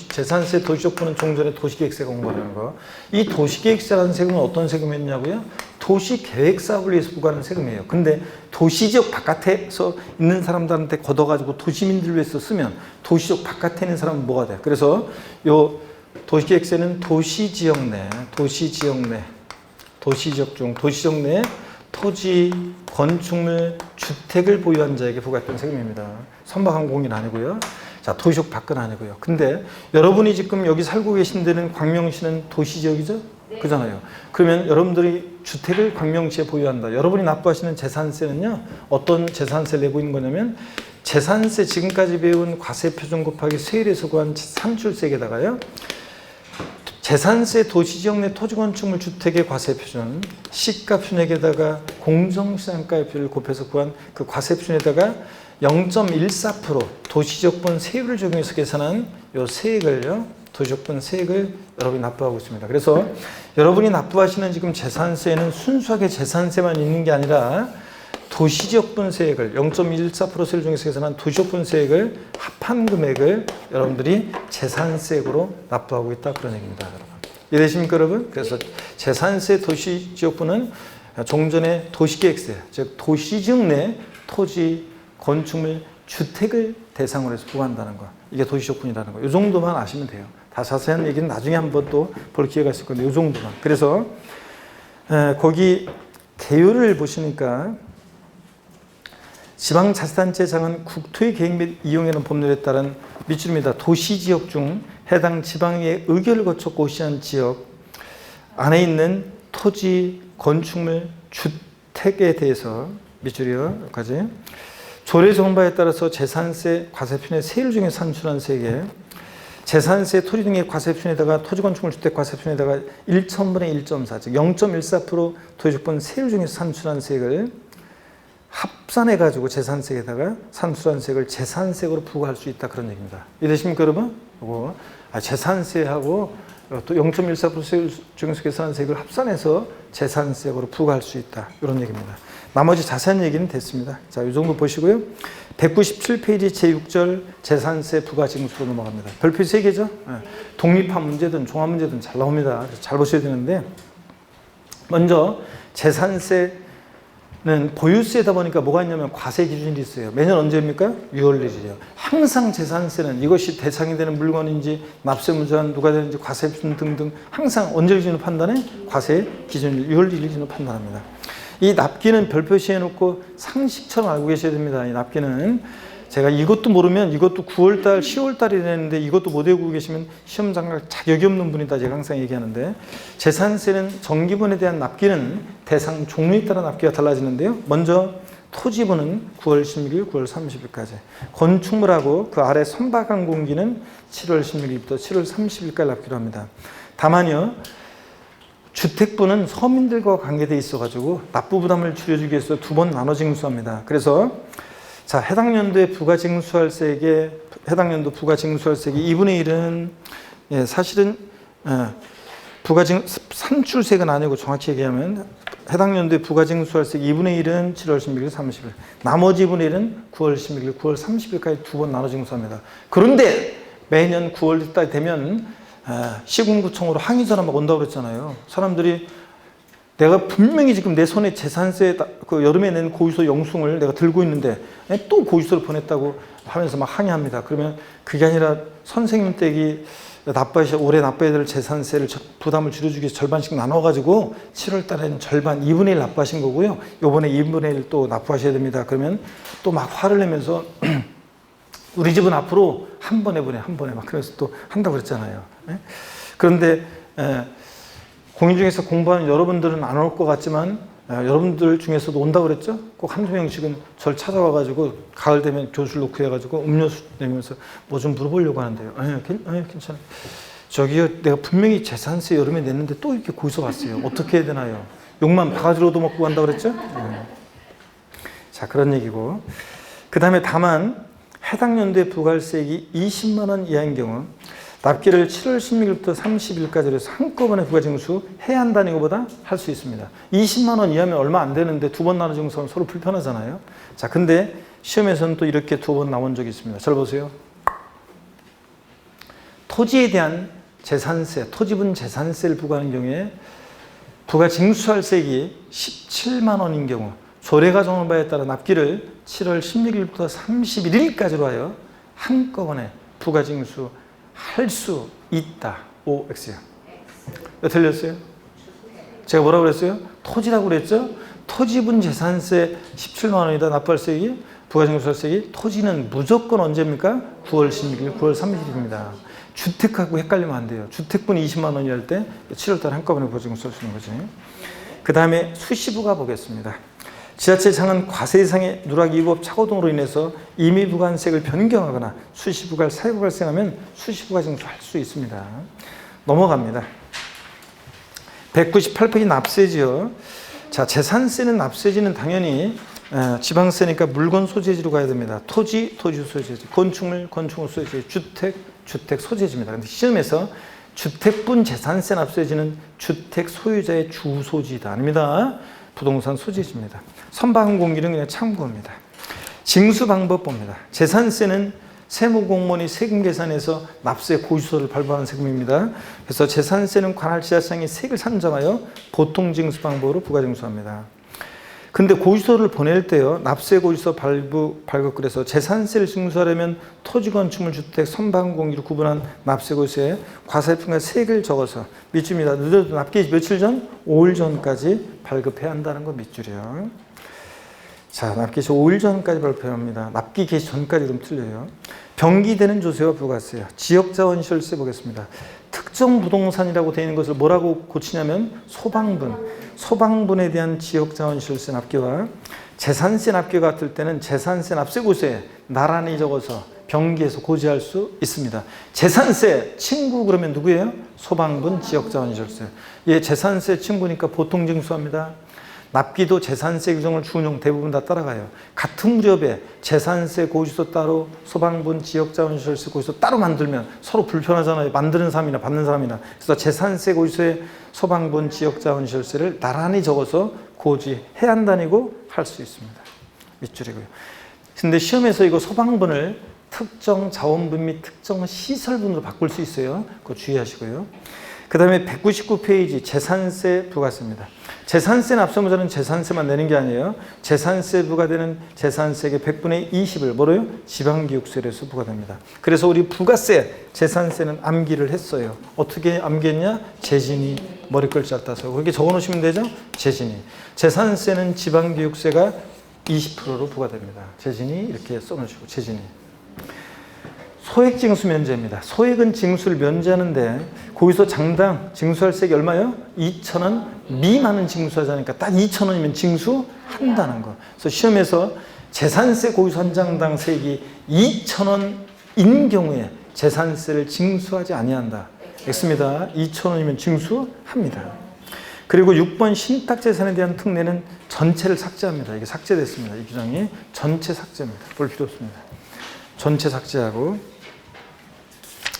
재산세 도시지역분은 종전에 도시계획세가 공부하는 거. 이 도시계획세라는 세금은 어떤 세금이었냐고요? 도시계획사업을 위해서 부과하는 세금이에요. 근데 도시지역 바깥에서 있는 사람들한테 걷어가지고 도시민들을 위해서 쓰면 도시지역 바깥에 있는 사람은 뭐가 돼? 그래서 요 도시계획세는 도시지역 내 토지, 건축물, 주택을 보유한 자에게 부과했던 세금입니다. 선박한 공인 아니고요. 자, 도시지역 밖은 아니고요. 근데 여러분이 지금 여기 살고 계신 데는 광명시는 도시지역이죠? 네. 그잖아요. 그러면 여러분들이 주택을 광명시에 보유한다. 여러분이 납부하시는 재산세는요, 어떤 재산세를 내고 있는 거냐면, 재산세 지금까지 배운 과세표준 곱하기 세율에서 구한 산출세에다가요, 재산세 도시지역 내 토지건축물 주택의 과세표준, 시가표준액에다가 공정시장가율을 곱해서 구한 그 과세표준에다가 0.14% 도시지역분 세율을 적용해서 계산한 요 세액을요, 도시지역분 세액을 여러분이 납부하고 있습니다. 그래서 여러분이 납부하시는 지금 재산세는 순수하게 재산세만 있는 게 아니라 도시지역분 세액을 0.14% 세율 중에서 계산한 도시지역분 세액을 합한 금액을 여러분들이 재산세액으로 납부하고 있다, 그런 얘기입니다. 여러분. 이해되십니까, 여러분? 그래서 재산세 도시지역분은 종전의 도시계획세, 즉 도시지역 내 토지, 건축물, 주택을 대상으로 해서 부과한다는 거. 이게 도시지역분이라는 거. 이 정도만 아시면 돼요. 다 자세한 얘기는 나중에 한번 또 볼 기회가 있을 건데 이 정도만. 그래서 거기 개요를 보시니까 지방자치단체장은 국토의 계획 및 이용에는 법률에 따른 밑줄입니다. 도시지역 중 해당 지방의 의결을 거쳐 고시한 지역 안에 있는 토지, 건축물, 주택에 대해서 밑줄이요. 여기까지. 조례 정바에 따라서 재산세 과세표준의 세율 중에 산출한 세액에 재산세 토지 등의 과세표준에다가 토지 건축물 주택 과세표준에다가 1,000분의 1.4, 즉 0.14% 도시지역분 세율 중에서 산출한 세액을 합산해가지고 재산세에다가 산출한 세액을 재산세액으로 부과할 수 있다, 그런 얘기입니다. 이해되십니까, 여러분? 이거 재산세하고 또 0.14% 세율 중에서 계산한 세액을 합산해서 재산세액으로 부과할 수 있다, 이런 얘기입니다. 나머지 자세한 얘기는 됐습니다. 자, 이 정도 보시고요. 197페이지 제6절 재산세 부과징수로 넘어갑니다. 별표 3개죠? 독립화 문제든 종합 문제든 잘 나옵니다. 잘 보셔야 되는데, 먼저 재산세는 보유세다 보니까 뭐가 있냐면 과세 기준이 있어요. 매년 언제입니까? 6월 1일이요. 항상 재산세는 이것이 대상이 되는 물건인지 납세무자는 누가 되는지 과세표준 등등 항상 언제 기준으로 판단해? 과세 기준일 6월 1일 기준으로 판단합니다. 이 납기는 별표시해 놓고 상식처럼 알고 계셔야 됩니다. 이 납기는 제가 이것도 모르면 이것도 9월달, 10월달이 되는데 이것도 못 외우고 계시면 시험 장갈 자격이 없는 분이다, 제가 항상 얘기하는데, 재산세는 정기분에 대한 납기는 대상 종류에 따라 납기가 달라지는데요. 먼저 토지분은 9월 16일, 9월 30일까지, 건축물하고 그 아래 선박한 공기는 7월 16일부터 7월 30일까지 납기로 합니다. 다만요, 주택부는 서민들과 관계되어 있어가지고 납부 부담을 줄여주기 위해서 2번 나눠 징수합니다. 그래서 자, 해당 연도에 부가징수할 세액의 해당 연도 부가징수할 세액이 2분의 1은 사실은 산출세액은 아니고 정확히 얘기하면 해당 연도에 부가징수할 세액 2분의 1은 7월 16일, 30일, 나머지 2분의 1은 9월 16일, 9월 30일까지 2번 나눠 징수합니다. 그런데 매년 9월 달 되면 시군구청으로 항의 전화 막 온다고 그랬잖아요. 사람들이 내가 분명히 지금 내 손에 재산세 그 여름에 낸 고유서 영수증을 내가 들고 있는데 또 고유서를 보냈다고 하면서 막 항의합니다. 그러면 그게 아니라 선생님 댁이 올해 납부해야 될 재산세를 부담을 줄여주기 위해서 절반씩 나눠가지고 7월 달에는 절반 2분의 1 납부하신 거고요. 요번에 2분의 1 또 납부하셔야 됩니다. 그러면 또 막 화를 내면서 우리 집은 앞으로 한 번에 막 그래서 또 한다고 그랬잖아요. 그런데 공인 중에서 공부하는 여러분들은 안 올 것 같지만 여러분들 중에서도 온다고 그랬죠? 꼭 한두 명씩은 저를 찾아와가지고 가을 되면 교수를 놓고 해가지고 음료수 내면서 뭐 좀 물어보려고 하는데요. 괜찮아요. 저기요, 내가 분명히 재산세 여름에 냈는데 또 이렇게 고지서 왔어요. 어떻게 해야 되나요? 욕만 바가지로 얻어먹고 간다고 그랬죠? 네. 자, 그런 얘기고. 그 다음에 다만 해당 연도의 부가세액이 20만 원 이하인 경우 납기를 7월 16일부터 30일까지 해서 한꺼번에 부가징수해야 한다는 것보다 할 수 있습니다. 20만 원 이하면 얼마 안 되는데 두 번 나눠 징수하면 서로 불편하잖아요. 자, 근데 시험에서는 또 이렇게 두 번 나온 적이 있습니다. 잘 보세요. 토지에 대한 재산세, 토지분 재산세를 부과하는 경우에 부가징수할 세액이 17만 원인 경우 조례가 정한 바에 따라 납기를 7월 16일부터 31일까지로 하여 한꺼번에 부가징수 할 수 있다. OX요. 왜 틀렸어요? 제가 뭐라고 그랬어요? 토지라고 그랬죠? 토지분 재산세 17만 원이다. 납부할 세액이 부가징수할 세액이 토지는 무조건 언제입니까? 9월 16일, 9월 30일입니다. 주택하고 헷갈리면 안 돼요. 주택분 20만 원이 할 때 7월 달 한꺼번에 부가징수 쓸 수 있는 거지. 그 다음에 수시부가 보겠습니다. 지자체장은 과세 이상의 누락이 위법 착오 등으로 인해서 임의부과세액을 변경하거나 수시부가 사유가 발생하면 수시부가 징수할 수 있습니다. 넘어갑니다. 198페이지 납세지요. 자, 재산세는 납세지는 당연히 지방세니까 물건 소재지로 가야 됩니다. 토지 소재지, 건축물 소재지, 주택 소재지입니다. 근데 시험에서 주택분 재산세 납세지는 주택 소유자의 주소지다 아닙니다. 부동산 소재지입니다. 선박한 공기는 그냥 참고입니다. 징수 방법 봅니다. 재산세는 세무공무원이 세금 계산해서 납세 고지서를 발부하는 세금입니다. 그래서 재산세는 관할 지자체장이 세액을 산정하여 보통 징수 방법으로 부가징수합니다. 근데 고지서를 보낼 때요, 납세 고지서 발급을 해서 재산세를 징수하려면 토지, 건축물, 주택, 선박, 공기를 구분한 납세 고지서에 과세표과 세액을 적어서 밑줄입니다. 늦어도 납기 며칠 전? 5일 전까지 발급해야 한다는 거 밑줄이요. 자, 납기 시 5일 전까지 발표합니다. 납기 개시 전까지 좀 틀려요. 병기되는 조세와 부가세요. 지역자원시설세 보겠습니다. 특정 부동산이라고 되어 있는 것을 뭐라고 고치냐면 소방분에 대한 지역자원시설세 납기와 재산세 납기가 같을 때는 재산세 납세고지서에 나란히 적어서 병기해서 고지할 수 있습니다. 재산세 친구 그러면 누구예요? 소방분 지역자원시설세. 예, 재산세 친구니까 보통 징수합니다. 납기도 재산세 규정을 준용 대부분 다 따라가요. 같은 무렵에 재산세 고지서 따로 소방분 지역자원시설세 고지서 따로 만들면 서로 불편하잖아요. 만드는 사람이나 받는 사람이나. 그래서 재산세 고지서에 소방분 지역자원시설세를 나란히 적어서 고지해야 한다니고 할 수 있습니다. 밑줄이고요. 근데 시험에서 이거 소방분을 특정 자원분 및 특정 시설분으로 바꿀 수 있어요. 그거 주의하시고요. 그 다음에 199페이지 재산세 부가세입니다. 재산세 납세무자는 재산세만 내는 게 아니에요. 재산세 부과되는 재산세의 100분의 20을 뭐로요? 지방기획세에서 부과됩니다. 그래서 우리 부가세, 재산세는 암기를 했어요. 어떻게 암기했냐? 재진이 머리글자 따서 그렇게 적어놓으시면 되죠? 재진이. 재산세는 지방기획세가 20%로 부과됩니다. 재진이 이렇게 써놓으시고 재진이. 소액 징수 면제입니다. 소액은 징수를 면제하는데 거기서 장당 징수할 세액이 얼마예요? 2,000원 미만은 징수하자니까 딱 2,000원이면 징수한다는 거. 그래서 시험에서 재산세 고지서 한 장당 세액이 2,000원인 경우에 재산세를 징수하지 아니한다. X입니다. 2,000원이면 징수합니다. 그리고 6번 신탁재산에 대한 특례는 전체를 삭제합니다. 이게 삭제됐습니다. 이 규정이 전체 삭제입니다. 볼 필요 없습니다. 전체 삭제하고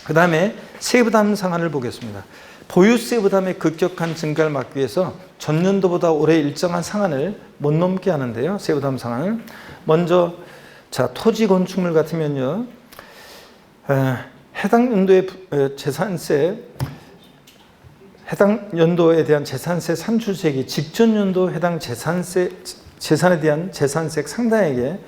그 다음에 세부담 상한을 보겠습니다. 보유세 부담의 급격한 증가를 막기 위해서 전년도보다 올해 일정한 상한을 못 넘게 하는데요. 세부담 상한을 먼저 자 토지 건축물 같으면요 해당 연도의 재산세 해당 연도에 대한 재산세 산출세액이 직전 연도 해당 재산에 대한 재산세액 상당액에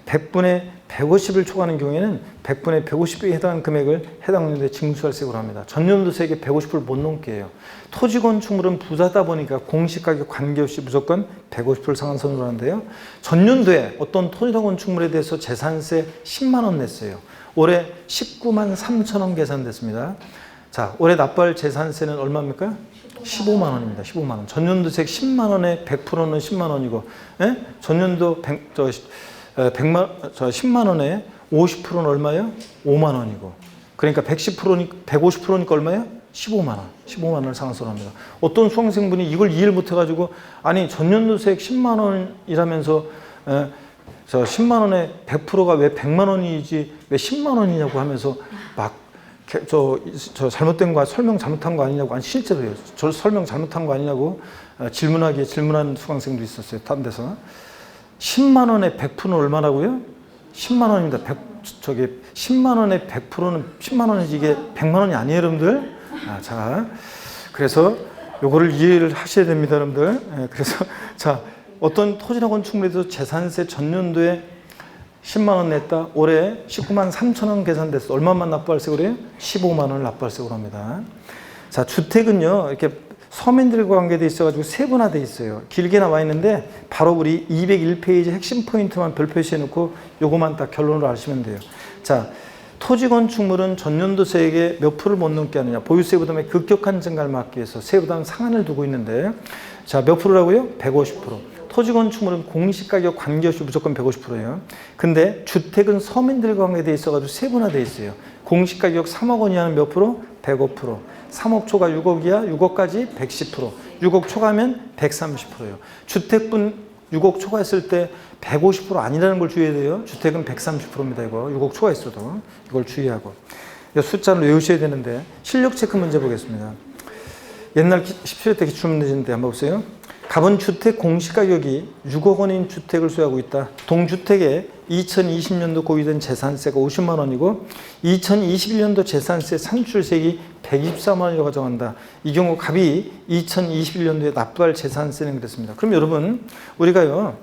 100분의 150을 초과하는 경우에는 100분의 150에 해당하는 금액을 해당 연도에 징수할 세액으로 합니다. 전년도 세액의 150%를 못 넘게 해요. 토지 건축물은 부자다 보니까 공시가격 관계없이 무조건 150% 상한선으로 하는데요. 전년도에 어떤 토지 건축물에 대해서 재산세 10만 원 냈어요. 올해 19만 3천 원 계산됐습니다. 자, 올해 납부할 재산세는 얼마입니까? 15만 원입니다. 15만 원. 전년도 세액 10만 원에 100%는 10만 원이고, 예? 전년도 10만 원에 50%는 얼마예요? 5만 원이고. 그러니까 110%니까 150%니까 얼마예요? 15만 원. 15만 원을 상한선으로 합니다. 어떤 수강생분이 이걸 이해를 못 해가지고 아니 전년도세액 10만 원이라면서 저 10만 원에 100%가 왜 100만 원이지 왜 10만 원이냐고 하면서 막 저 잘못된 거 설명 잘못한 거 아니냐고 아니 실제로요. 저 설명 잘못한 거 아니냐고 질문한 수강생도 있었어요. 다른 데서 10만 원에 100%는 얼마라고요? 10만 원입니다. 10만 원에 100%는 10만 원이지 이게 100만 원이 아니에요, 여러분들. 자, 그래서 요거를 이해를 하셔야 됩니다, 여러분들. 그래서 자, 어떤 토지나 건축물에서 재산세 전년도에 10만 원 냈다. 올해 19만 3천 원 계산됐어. 얼마만 납부할세고 그래요? 15만 원을 납부할세고 합니다. 자, 주택은요, 이렇게 서민들과 관계돼 있어가지고 세분화돼 있어요. 길게 나와 있는데 바로 우리 201페이지 핵심 포인트만 별표시해 놓고 요거만 딱 결론으로 아시면 돼요. 자, 토지 건축물은 전년도세액의 몇 프로를 못 넘게 하느냐. 보유세 부담의 급격한 증가를 막기 위해서 세부담 상한을 두고 있는데 자, 몇 프로라고요? 150%. 토지 건축물은 공시가격 관계없이 무조건 150%예요. 근데 주택은 서민들과 관계돼 있어가지고 세분화돼 있어요. 공시가격 3억 원 이하는 몇 프로? 105%. 3억 초과 6억 이하 6억까지 110%. 6억 초과하면 130%예요. 주택분 6억 초과했을 때 150% 아니라는 걸 주의해야 돼요. 주택은 130%입니다. 이거 6억 초과했어도 이걸 주의하고 숫자를 외우셔야 되는데 실력 체크 문제 보겠습니다. 옛날 17회 때 기출문제인데 한번 보세요. 갑은 주택 공시가격이 6억 원인 주택을 소유하고 있다. 동주택에 2020년도 고유된 재산세가 50만 원이고 2021년도 재산세 산출세액이 124만 원이라고 가정한다. 이 경우 갑이 2021년도에 납부할 재산세는 그랬습니다. 그럼 여러분 우리가요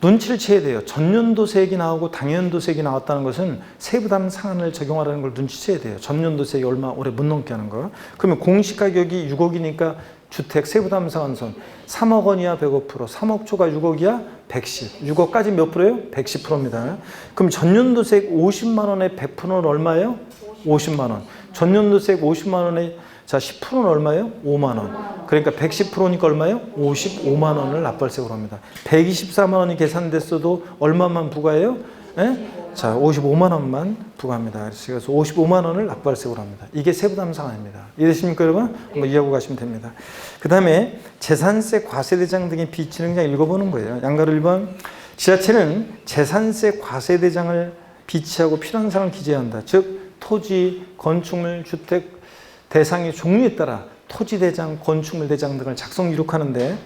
눈치를 채야 돼요. 전년도세액이 나오고 당연도세액이 나왔다는 것은 세부담 상한을 적용하라는 걸 눈치채야 돼요. 전년도세액이 얼마 올해 못 넘게 하는 거. 그러면 공시가격이 6억이니까 주택 세부담 상한선 3억 원 이하 105%, 3억 초과 6억 이하 110, 6억까지 몇 프로예요? 110%입니다. 그럼 전년도세액 50만 원에 100%는 얼마예요? 50만 원. 전년도세액 50만 원에 자 10%는 얼마예요? 5만 원. 그러니까 110%니까 얼마예요? 55만 원을 납부할세로 합니다. 124만 원이 계산됐어도 얼마만 부과해요? 예? 자, 55만 원만 부과합니다. 그래서 55만 원을 납부할세로 합니다. 이게 세부담 상한입니다. 이해되십니까, 여러분? 한번 이해하고 가시면 됩니다. 그 다음에 재산세 과세대장 등의 비치는 그냥 읽어보는 거예요. 양가로 1번 지자체는 재산세 과세대장을 비치하고 필요한 사항을 기재한다. 즉 토지, 건축물, 주택 대상의 종류에 따라 토지대장, 건축물대장 등을 작성 기록하는데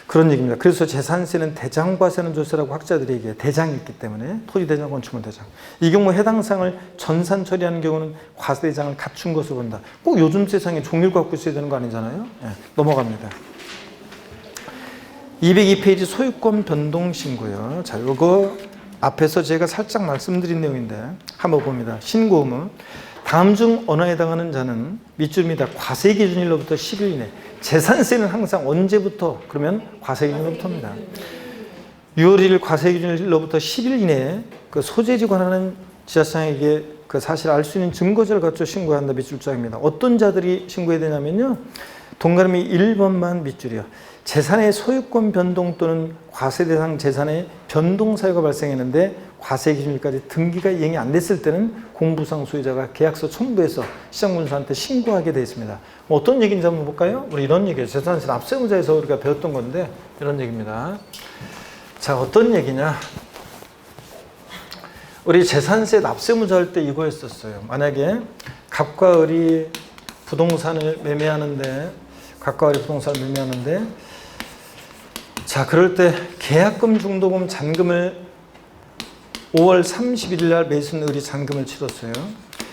그런 얘기입니다. 그래서 재산세는 대장과세는 조세라고 학자들이 얘기해요. 대장이 있기 때문에 토지대장, 건축물대장. 이 경우 해당 사항을 전산 처리하는 경우는 과세대장을 갖춘 것으로 본다. 꼭 요즘 세상에 종이를 갖고 있어야 되는 거 아니잖아요. 네, 넘어갑니다. 202페이지 소유권 변동 신고요. 자, 이거 앞에서 제가 살짝 말씀드린 내용인데 한번 봅니다. 신고 의무. 다음 중 언어에 해당하는 자는 밑줄입니다. 과세 기준일로부터 10일 이내. 재산세는 항상 언제부터? 그러면 과세 기준일로부터입니다. 6월 1일 과세 기준일로부터 10일 이내에 그 소재지 관하는 지자체장에게 그 사실 알 수 있는 증거자를 갖춰 신고해야 한다. 밑줄장입니다. 어떤 자들이 신고해야 되냐면요. 동그라미 1번만 밑줄이요. 재산의 소유권 변동 또는 과세 대상 재산의 변동 사유가 발생했는데 과세 기준일까지 등기가 이행이 안 됐을 때는 공부상 소유자가 계약서 첨부해서 시장군수한테 신고하게 되어 있습니다. 어떤 얘기인지 한번 볼까요? 우리 이런 얘기예요. 재산세 납세의무자에서 우리가 배웠던 건데 이런 얘기입니다. 자, 어떤 얘기냐? 우리 재산세 납세의무자 할 때 이거 했었어요. 만약에 갑과 을이 부동산을 매매하는데 자, 그럴 때 계약금, 중도금, 잔금을 5월 31일 날 매수는 을이 잔금을 치렀어요.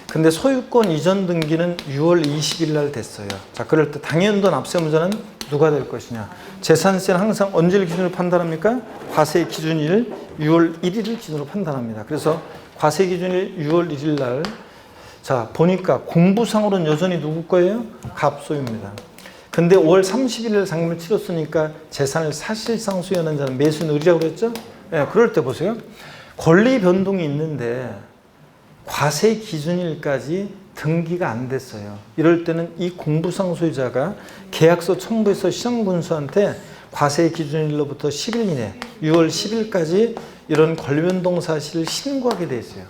근데 소유권 이전 등기는 6월 20일 날 됐어요. 자, 그럴 때 당연도 납세의무자는 누가 될 것이냐? 재산세는 항상 언제를 기준으로 판단합니까? 과세 기준일 6월 1일을 기준으로 판단합니다. 그래서 과세 기준일 6월 1일 날 자, 보니까 공부상으로는 여전히 누구 거예요? 갑 소유입니다. 근데 5월 30일 잔금을 치렀으니까 재산을 사실상 소유하는 자는 매수는 을이라고 그랬죠? 네, 그럴 때 보세요. 권리 변동이 있는데 과세 기준일까지 등기가 안 됐어요. 이럴 때는 이 공부상 소유자가 계약서 첨부해서 시장군수한테 과세 기준일로부터 10일 이내 6월 10일까지 이런 권리 변동 사실을 신고하게 돼 있어요.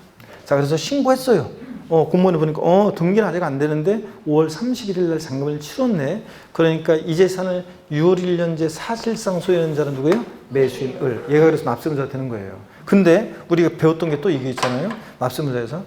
자, 그래서 신고했어요. 공무원이 보니까 등기는 아직 안 되는데 5월 31일 날 잔금을 치렀네. 그러니까 이 재산을 6월 1년제 사실상 소유하는 자는 누구예요? 매수인 을. 얘가 그래서 납세의무자가 되는 거예요. 근데 우리가 배웠던 게 또 이게 있잖아요. 납세의무자에서.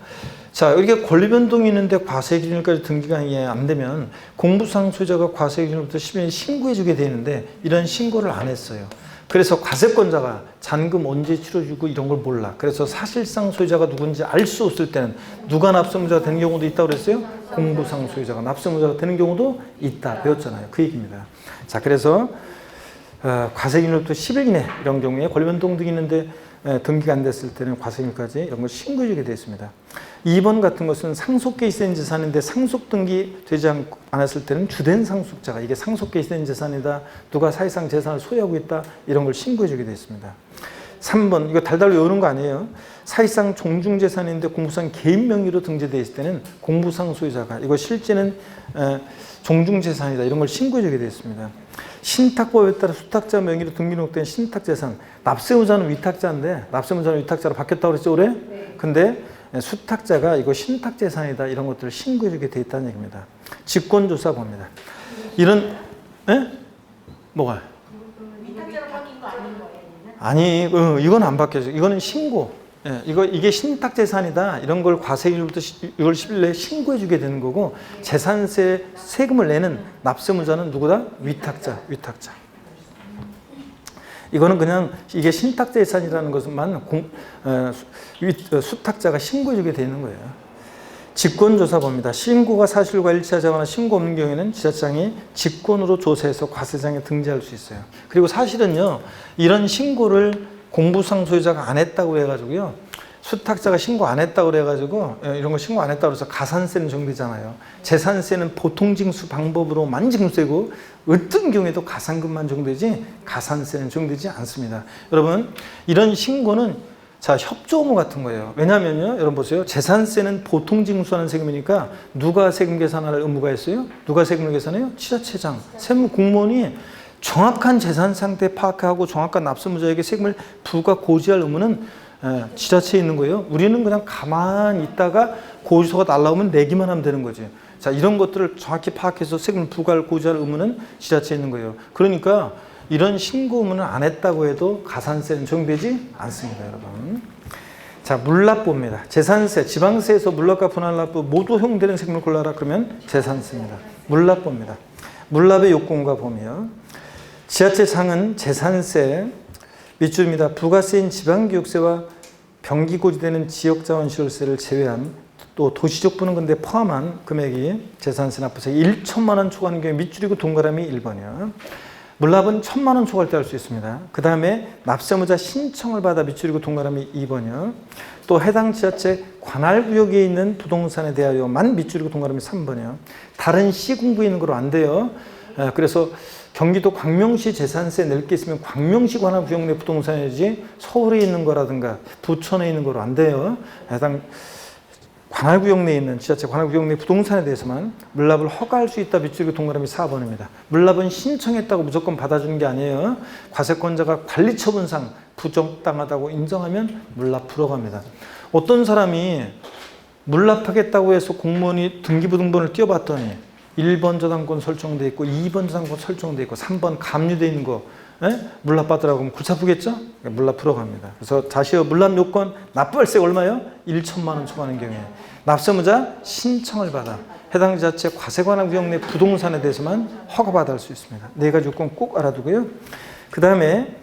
자, 이렇게 권리 변동이 있는데 과세 기준일까지 등기가 안 되면 공부상 소유자가 과세 기준일부터 10년 신고해 주게 되는데 이런 신고를 안 했어요. 그래서 과세권자가 잔금 언제 치러주고 이런 걸 몰라. 그래서 사실상 소유자가 누군지 알 수 없을 때는 누가 납세의무자가 되는 경우도 있다고 그랬어요? 공부상 소유자가 납세의무자가 되는 경우도 있다. 배웠잖아요. 그 얘기입니다. 자, 그래서 과세기준일부터 10일 이내 이런 경우에 권리변동 등이 있는데 등기가 안 됐을 때는 과세기준일까지 이런 걸 신고해 주게 되어 있습니다. 2번 같은 것은 상속계시된 재산인데 상속 등기되지 않았을 때는 주된 상속자가 이게 상속계시된 재산이다. 누가 사실상 재산을 소유하고 있다. 이런 걸 신고해 주게 되어 있습니다. 3번 이거 달달 외우는 거 아니에요. 사실상 종중재산인데 공부상 개인 명의로 등재되어 있을 때는 공부상 소유자가 이거 실제는 종중재산이다. 이런 걸 신고해 주게 되어 있습니다. 신탁법에 따라 수탁자 명의로 등기록된 신탁재산 납세의무자는 위탁자인데 납세의무자는 위탁자로 바뀌었다고 그랬죠 올해? 네. 근데 수탁자가 이거 신탁재산이다. 이런 것들을 신고해 주게 되어 있다는 얘기입니다. 직권조사 봅니다. 이런 뭐가? 위탁자로 바뀐 거 아닌 거예요? 아니 이건 안 바뀌어요. 이거는 신고. 이게 신탁재산이다. 이런 걸 과세일부터 6월 10일 내에 신고해 주게 되는 거고 재산세 세금을 내는 납세의무자는 누구다? 위탁자. 이거는 그냥 이게 신탁재산이라는 것만 수탁자가 신고해 주게 되는 거예요. 직권조사 봅니다. 신고가 사실과 일치하거나 신고 없는 경우에는 지자체장이 직권으로 조사해서 과세장에 등재할 수 있어요. 그리고 사실은요, 이런 신고를 공부상 소유자가 안 했다고 해가지고요, 수탁자가 신고 안 했다고 그래가지고 이런 거 신고 안 했다고 해서 가산세는 정되잖아요. 재산세는 보통 징수 방법으로만 징수되고 어떤 경우에도 가산금만 정되지 가산세는 정되지 않습니다. 여러분 이런 신고는 자 협조 의무 같은 거예요. 왜냐하면요, 여러분 보세요. 재산세는 보통 징수하는 세금이니까 누가 세금 계산할 의무가 있어요? 누가 세금을 계산해요? 지자체장, 세무 공무원이 정확한 재산 상태 파악하고 정확한 납세의무자에게 세금을 부과 고지할 의무는 지자체에 있는 거예요. 우리는 그냥 가만히 있다가 고지서가 날라오면 내기만 하면 되는 거지. 자, 이런 것들을 정확히 파악해서 세금을 부과할 고지할 의무는 지자체에 있는 거예요. 그러니까 이런 신고 의무는 안 했다고 해도 가산세는 적용되지 않습니다, 여러분. 자, 물납부입니다. 재산세, 지방세에서 물납과 분할납부 모두 허용되는 세금을 골라라 그러면 재산세입니다. 물납부입니다. 물납의 요건과 보면 지자체장은 재산세, 밑줄입니다. 부가세인 지방교육세와 병기고지되는 지역자원시설세를 제외한 또 도시적부는 근데 포함한 금액이 재산세 납부세 1천만 원 초과하는 경우에 밑줄이고 동그라미 1번이요. 물납은 1,000만 원 초과할 때 할 수 있습니다. 그 다음에 납세의무자 신청을 받아 밑줄이고 동그라미 2번이요. 또 해당 지자체 관할구역에 있는 부동산에 대하여만 밑줄이고 동그라미 3번이요. 다른 시군구에 있는 거로 안 돼요. 그래서 경기도 광명시 재산세 낼 게 있으면 광명시 관할구역 내 부동산이지 서울에 있는 거라든가 부천에 있는 거로 안 돼요. 해당 관할구역 내에 있는 지자체 관할구역 내 부동산에 대해서만 물납을 허가할 수 있다. 밑줄이고 동그라미 4번입니다. 물납은 신청했다고 무조건 받아주는 게 아니에요. 과세권자가 관리처분상 부정당하다고 인정하면 물납 불허갑니다. 어떤 사람이 물납하겠다고 해서 공무원이 등기부등본을 띄워봤더니 1번 저당권 설정돼 있고 2번 저당권 설정돼 있고 3번 감류돼 있는 거 물납 받으라고 하면 골치 아프겠죠? 물납 불허갑니다. 그래서 다시요, 물납 요건 납부할세가 얼마요? 1천만 원 초과하는 경우에 납세의무자 신청을 받아 해당 지자체 과세관할구역 내 부동산에 대해서만 허가받을 수 있습니다. 네 가지 요건 꼭 알아두고요. 그 다음에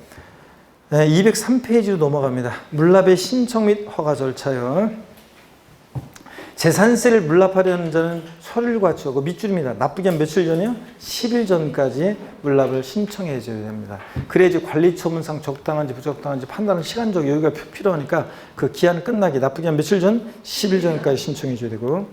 203페이지로 넘어갑니다. 물납의 신청 및 허가 절차요. 재산세를 물납하려는 자는 서류를 갖추고 밑줄입니다. 납부기 한 며칠 전이요? 10일 전까지 물납을 신청해 줘야 됩니다. 그래야지 관리처분상 적당한지 부적당한지 판단하는 시간적 여유가 필요하니까 그 기한 끝나기 납부기 한 며칠 전? 10일 전까지 신청해 줘야 되고,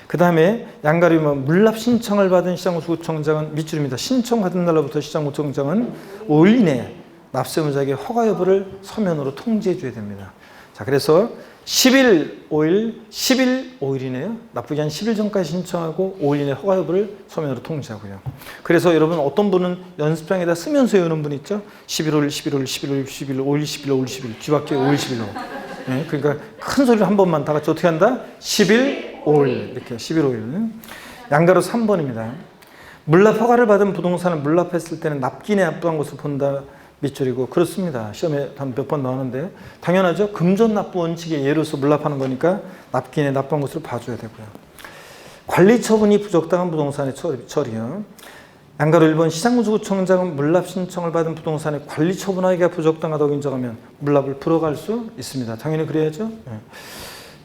그 다음에 양가리면 물납 신청을 받은 시장구청장은 밑줄입니다. 신청받은 날로부터 시장구청장은 5일 이내에 납세의무자에게 허가 여부를 서면으로 통지해 줘야 됩니다. 자, 그래서 10일, 5일, 10일, 5일이네요. 납부기 한 10일 전까지 신청하고 5일 이내 허가 여부를 서면으로 통지하고요. 그래서 여러분 어떤 분은 연습장에다 쓰면서 외우는 분 있죠? 11월, 11월, 11월, 11월, 5일, 11일, 5일, 11일, 뒤바뀌어 5일, 11일. 네, 그러니까 큰 소리로 한 번만 다 같이 어떻게 한다? 10일, 5일 이렇게 11호일. 양가로 3번입니다. 물납 허가를 받은 부동산을 물납했을 때는 납기내 납부한 것을 본다 밑줄이고 그렇습니다. 시험에 한 몇 번 나오는데 당연하죠. 금전 납부 원칙에 예로서 물납하는 거니까 납기내 납부한 것으로 봐줘야 되고요. 관리 처분이 부적당한 부동산의 처리요. 양가로 1번 시장구청장은 물납 신청을 받은 부동산의 관리 처분하기가 부적당하다고 인정하면 물납을 불허할 수 있습니다. 당연히 그래야죠.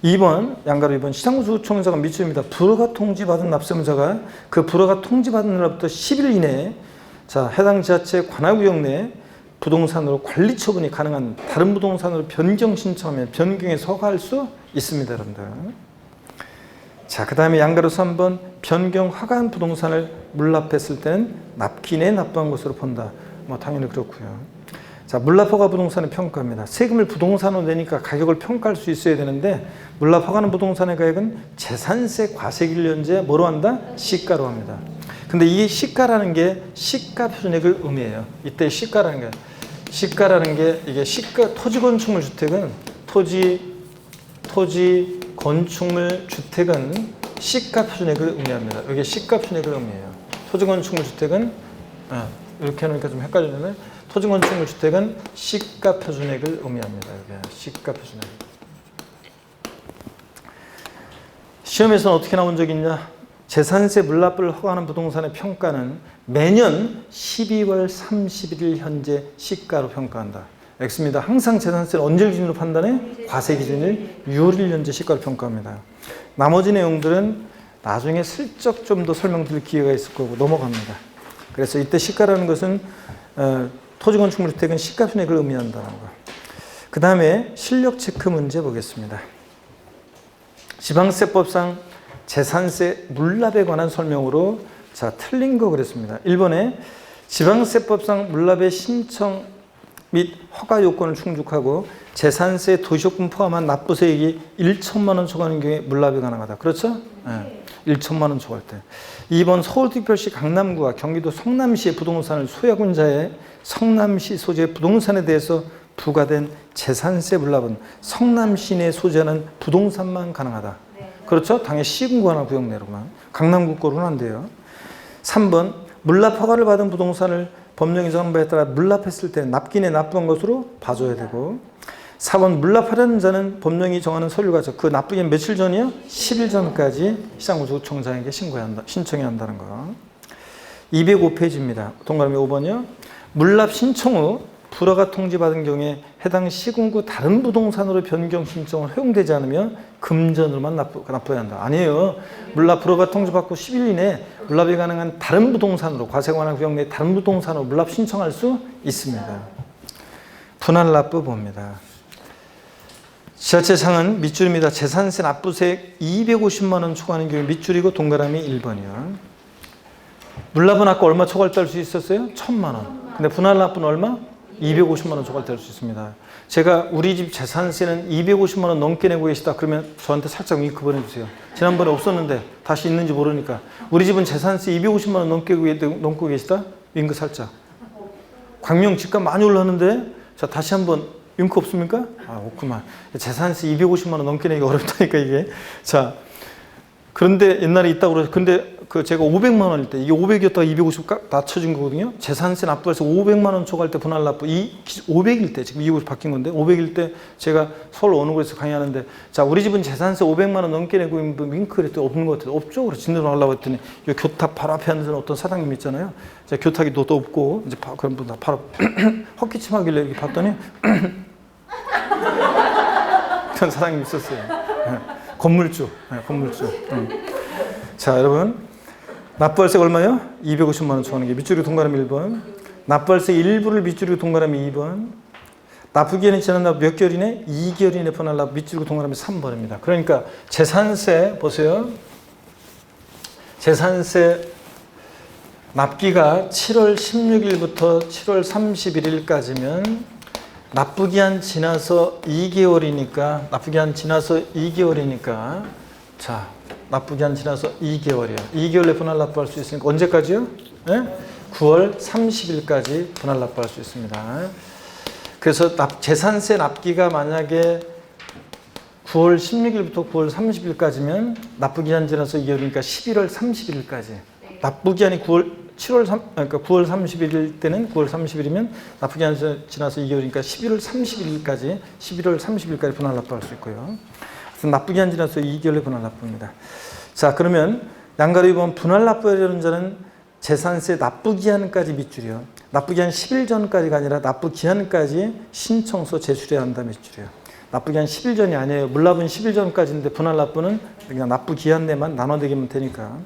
2번 양가로 2번 시장구청장은 밑줄입니다. 불허가 통지받은 납세문자가 그 불허가 통지받은 날부터 10일 이내에 자 해당 지자체 관할구역 내 부동산으로 관리 처분이 가능한 다른 부동산으로 변경 신청하면 변경해서 허가할 수 있습니다. 여러분들. 자, 그 다음에 양가로 3번 변경 허가한 부동산을 물납했을 때는 납기내 납부한 것으로 본다. 뭐 당연히 그렇고요. 자, 물납 허가 부동산의 평가입니다. 세금을 부동산으로 내니까 가격을 평가할 수 있어야 되는데 물납 허가는 부동산의 가격은 재산세 과세기일연제 뭐로 한다? 시가로 합니다. 근데 이 시가라는 게 시가 표준액을 의미해요. 이때 시가라는 게 이게 시가 토지 건축물 주택은 토지 건축물 주택은 시가 표준액을 의미합니다. 이게 시가 표준액을 의미해요. 토지 건축물 주택은 이렇게 해놓으니까 좀 헷갈리는데 토지 건축물 주택은 시가 표준액을 의미합니다. 이게 시가 표준액. 시험에서는 어떻게 나온 적이 있냐? 재산세 물납을 허가하는 부동산의 평가는 매년 12월 31일 현재 시가로 평가한다. X입니다. 항상 재산세를 언제 기준으로 판단해? 과세 기준일 6월 1일 현재 시가로 평가합니다. 나머지 내용들은 나중에 슬쩍 좀 더 설명드릴 기회가 있을 거고 넘어갑니다. 그래서 이때 시가라는 것은 토지건축물 주택은 시가 표준액을 의미한다는 거. 그 다음에 실력 체크 문제 보겠습니다. 지방세법상 재산세 물납에 관한 설명으로 자 틀린 거 그랬습니다. 1번에 지방세법상 물납의 신청 및 허가 요건을 충족하고 재산세 도시요금 포함한 납부세액이 1천만 원 초과하는 경우에 물납이 가능하다. 그렇죠? 네. 1천만 원 초과할 때. 2번 서울특별시 강남구와 경기도 성남시의 부동산을 소유하고 있는 자의 성남시 소재의 부동산에 대해서 부과된 재산세 물납은 성남시 내 소재하는 부동산만 가능하다. 그렇죠? 당연히 시군구나 구역 내로만. 강남구 거로는 안 돼요. 3번 물납 허가를 받은 부동산을 법령이 정한 바에 따라 물납했을 때 납기내 납부한 것으로 봐줘야 되고 4번 물납하려는 자는 법령이 정하는 서류가 그 납부기한 며칠 전이요? 10일 전까지 시장구청장에게 신청해야 한다는 거. 205페이지입니다. 동그라미 5번이요. 물납 신청 후 불허가 통지받은 경우에 해당 시군구 다른 부동산으로 변경 신청을 허용되지 않으면 금전으로만 납부해야 한다. 아니에요. 물납 불허가 통지받고 10일 이내에 물납이 가능한 다른 부동산으로 과세관할 구역 내 다른 부동산으로 물납 신청할 수 있습니다. 분할 납부 봅니다. 지자체상은 밑줄입니다. 재산세 납부세액 250만 원 초과하는 경우 밑줄이고 동그라미 1번이요. 물납은 아까 얼마 초과할 때 할 수 있었어요? 1,000만 원. 근데 분할 납부는 얼마? 250만 원 초과할 때 할 수 있습니다. 제가 우리 집 재산세는 250만 원 넘게 내고 계시다 그러면 저한테 살짝 윙크 보내주세요. 지난번에 없었는데 다시 있는지 모르니까. 우리 집은 재산세 250만 원 넘고 계시다? 윙크 살짝. 광명 집값 많이 올랐는데 자 다시 한번 윙크 없습니까? 아 없구만. 재산세 250만 원 넘게 내기 어렵다니까 이게. 자 그런데 옛날에 있다고 그래서 근데 그 제가 500만 원일 때 이게 500이었다가 250 낮춰진 거거든요. 재산세 납부해서 500만 원 초과할 때 분할 납부 500일 때 지금 250 바뀐 건데 500일 때 제가 서울 어느 곳에서 강의하는데 자 우리 집은 재산세 500만 원 넘게 내고 윙크 그랬더니 없는 것 같아요. 없죠. 그래서 진도를 하려고 했더니 이 교탁 바로 앞에 앉은 어떤 사장님 있잖아요. 제가 교탁이 또 없고 이제 그런 분 다 바로 헛기침하길래 이렇게 봤더니 그런 사장님 있었어요. 건물주. 자 여러분 납부할세가 얼마요? 250만 원 초과하는 게 밑줄이 동그라미 1번. 납부할세 일부를 밑줄이 동그라미 2번. 납부기한이 지난 납부 몇 개월 이내? 2개월 이내 분할 납부 밑줄이 동그라미 3번입니다. 그러니까 재산세 보세요. 재산세 납기가 7월 16일부터 7월 31일까지면 납부기한 지나서 2개월이니까 자 납부기한 지나서 2개월이에요. 2개월 내 분할 납부할 수 있으니까 언제까지요? 네? 9월 30일까지 분할 납부할 수 있습니다. 그래서 재산세 납기가 만약에 9월 16일부터 9월 30일까지면 납부기한 지나서 2개월이니까 11월 31일까지. 네. 납부기한이 9월 30일일 때는 9월 30일이면 납부기한 지나서 2개월이니까 11월 30일까지 분할 납부할 수 있고요. 그래서 납부기한 지나서 2개월에 분할 납부입니다. 자, 그러면 양가로 보면 분할 납부하려는 자는 재산세 납부기한까지 밑줄이요. 납부기한 10일 전까지가 아니라 납부기한까지 신청서 제출해야 한다 밑줄이요. 납부기한 10일 전이 아니에요. 물납은 10일 전까지인데 분할 납부는 그냥 납부기한 내만 나눠내기면 되니까.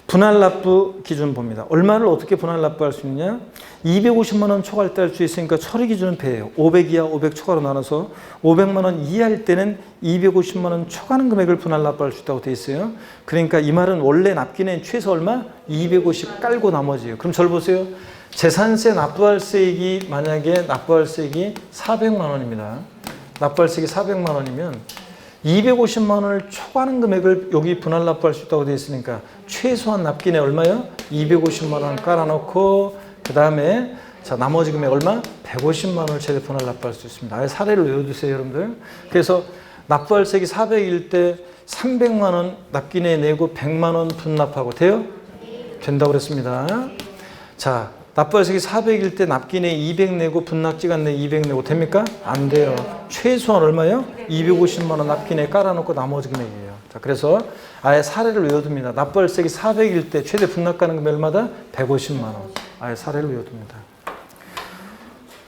분할 납부 기준 봅니다. 얼마를 어떻게 분할 납부할 수 있느냐? 250만 원 초과할 때 할 수 있으니까 처리 기준은 배예요. 500 이하, 500 초과로 나눠서 500만 원 이하일 때는 250만 원 초과하는 금액을 분할 납부할 수 있다고 돼 있어요. 그러니까 이 말은 원래 납기는 최소 얼마? 250 깔고 나머지예요. 그럼 절 보세요. 재산세 납부할세액이 만약에 납부할세액이 400만 원입니다. 납부할세액이 400만 원이면 250만 원을 초과하는 금액을 여기 분할 납부할 수 있다고 되어 있으니까 최소한 납기는 얼마요? 250만 원 깔아놓고 그 다음에 자 나머지 금액 얼마? 150만 원을 최대 분할 납부할 수 있습니다. 아예 사례를 외워두세요 여러분들. 그래서 납부할세액이 400일 때 300만 원 납기내 내고 100만 원 분납하고 돼요? 된다고 그랬습니다. 자 납부할세액이 400일 때 납기내 200 내고 분납기간 내 200 내고 됩니까? 안 돼요. 최소한 얼마요? 250만 원 납기내 깔아놓고 나머지 금액이에요. 자, 그래서 아예 사례를 외워둡니다. 납부할세액이 400일 때 최대 분납가는 금액 얼마다? 150만 원. 아예 사례를 외워둡니다.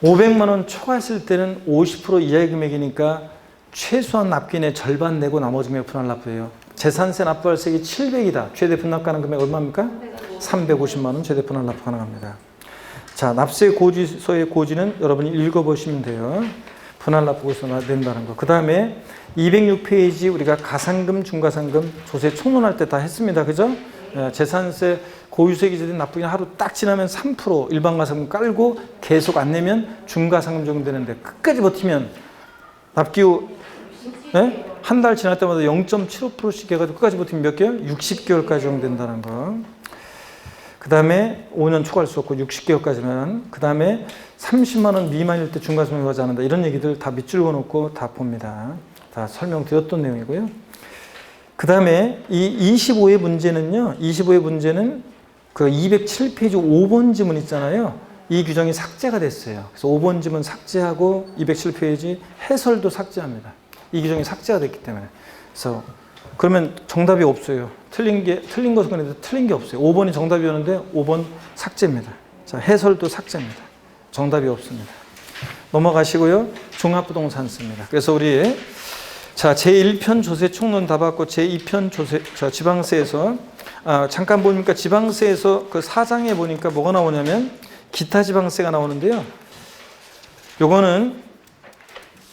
500만 원 초과했을 때는 50% 이하의 금액이니까 최소한 납기내 절반 내고 나머지 금액 분할 납부예요. 재산세 납부할세액이 700이다. 최대 분납가는 금액 얼마입니까? 350만 원 최대 분할 납부 가능합니다. 자, 납세 고지서의 고지는 여러분이 읽어보시면 돼요. 분할 납부고지서가 된다는 거. 그 다음에 206페이지 우리가 가산금, 중가산금, 조세 총론할 때 다 했습니다. 그죠? 재산세 고유세 기준인 납부기한 하루 딱 지나면 3% 일반 가산금 깔고 계속 안 내면 중가산금 적용되는데 끝까지 버티면 납기후 한 달 지날 때마다 0.75%씩 해가지고 끝까지 버티면 몇 개월? 60개월까지 적용된다는 거. 그 다음에 5년 초과할 수 없고 60개월까지만. 그 다음에 30만 원 미만일 때 중과수명이 하지 않는다. 이런 얘기들 다 밑줄 그어놓고 다 봅니다. 다 설명드렸던 내용이고요. 그 다음에 이 25의 문제는요. 25의 문제는 그 207페이지 5번 지문 있잖아요. 이 규정이 삭제가 됐어요. 그래서 5번 지문 삭제하고 207페이지 해설도 삭제합니다. 이 규정이 삭제가 됐기 때문에. 그래서 그러면 정답이 없어요. 틀린 것은 그런데 틀린 게 없어요. 5번이 정답이었는데 5번 삭제입니다. 자, 해설도 삭제입니다. 정답이 없습니다. 넘어가시고요. 종합부동산세입니다. 그래서 우리 자 제1편 조세 총론 다 봤고 제2편 조세 지방세에서 잠깐 보니까 지방세에서 그 4장에 보니까 뭐가 나오냐면 기타 지방세가 나오는데요. 요거는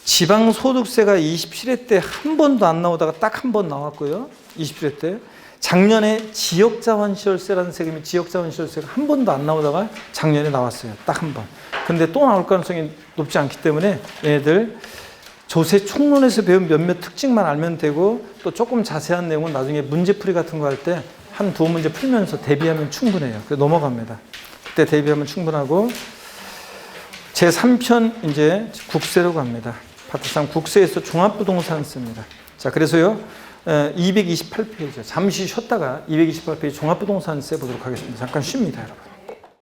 지방소득세가 27회 때 한 번도 안 나오다가 딱 한 번 나왔고요. 27회 때. 작년에 지역자원시설세라는 세금이 지역자원시설세가 한 번도 안 나오다가 작년에 나왔어요. 딱 한 번. 근데 또 나올 가능성이 높지 않기 때문에 얘네들 조세 총론에서 배운 몇몇 특징만 알면 되고 또 조금 자세한 내용은 나중에 문제풀이 같은 거 할 때 한 두 문제 풀면서 대비하면 충분해요. 그래서 넘어갑니다. 그때 대비하면 충분하고 제3편 이제 국세로 갑니다. 파트 3 국세에서 종합부동산세입니다. 자, 그래서요. 228페이지 잠시 쉬었다가 228페이지 종합부동산세 보도록 하겠습니다. 잠깐 쉽니다, 여러분.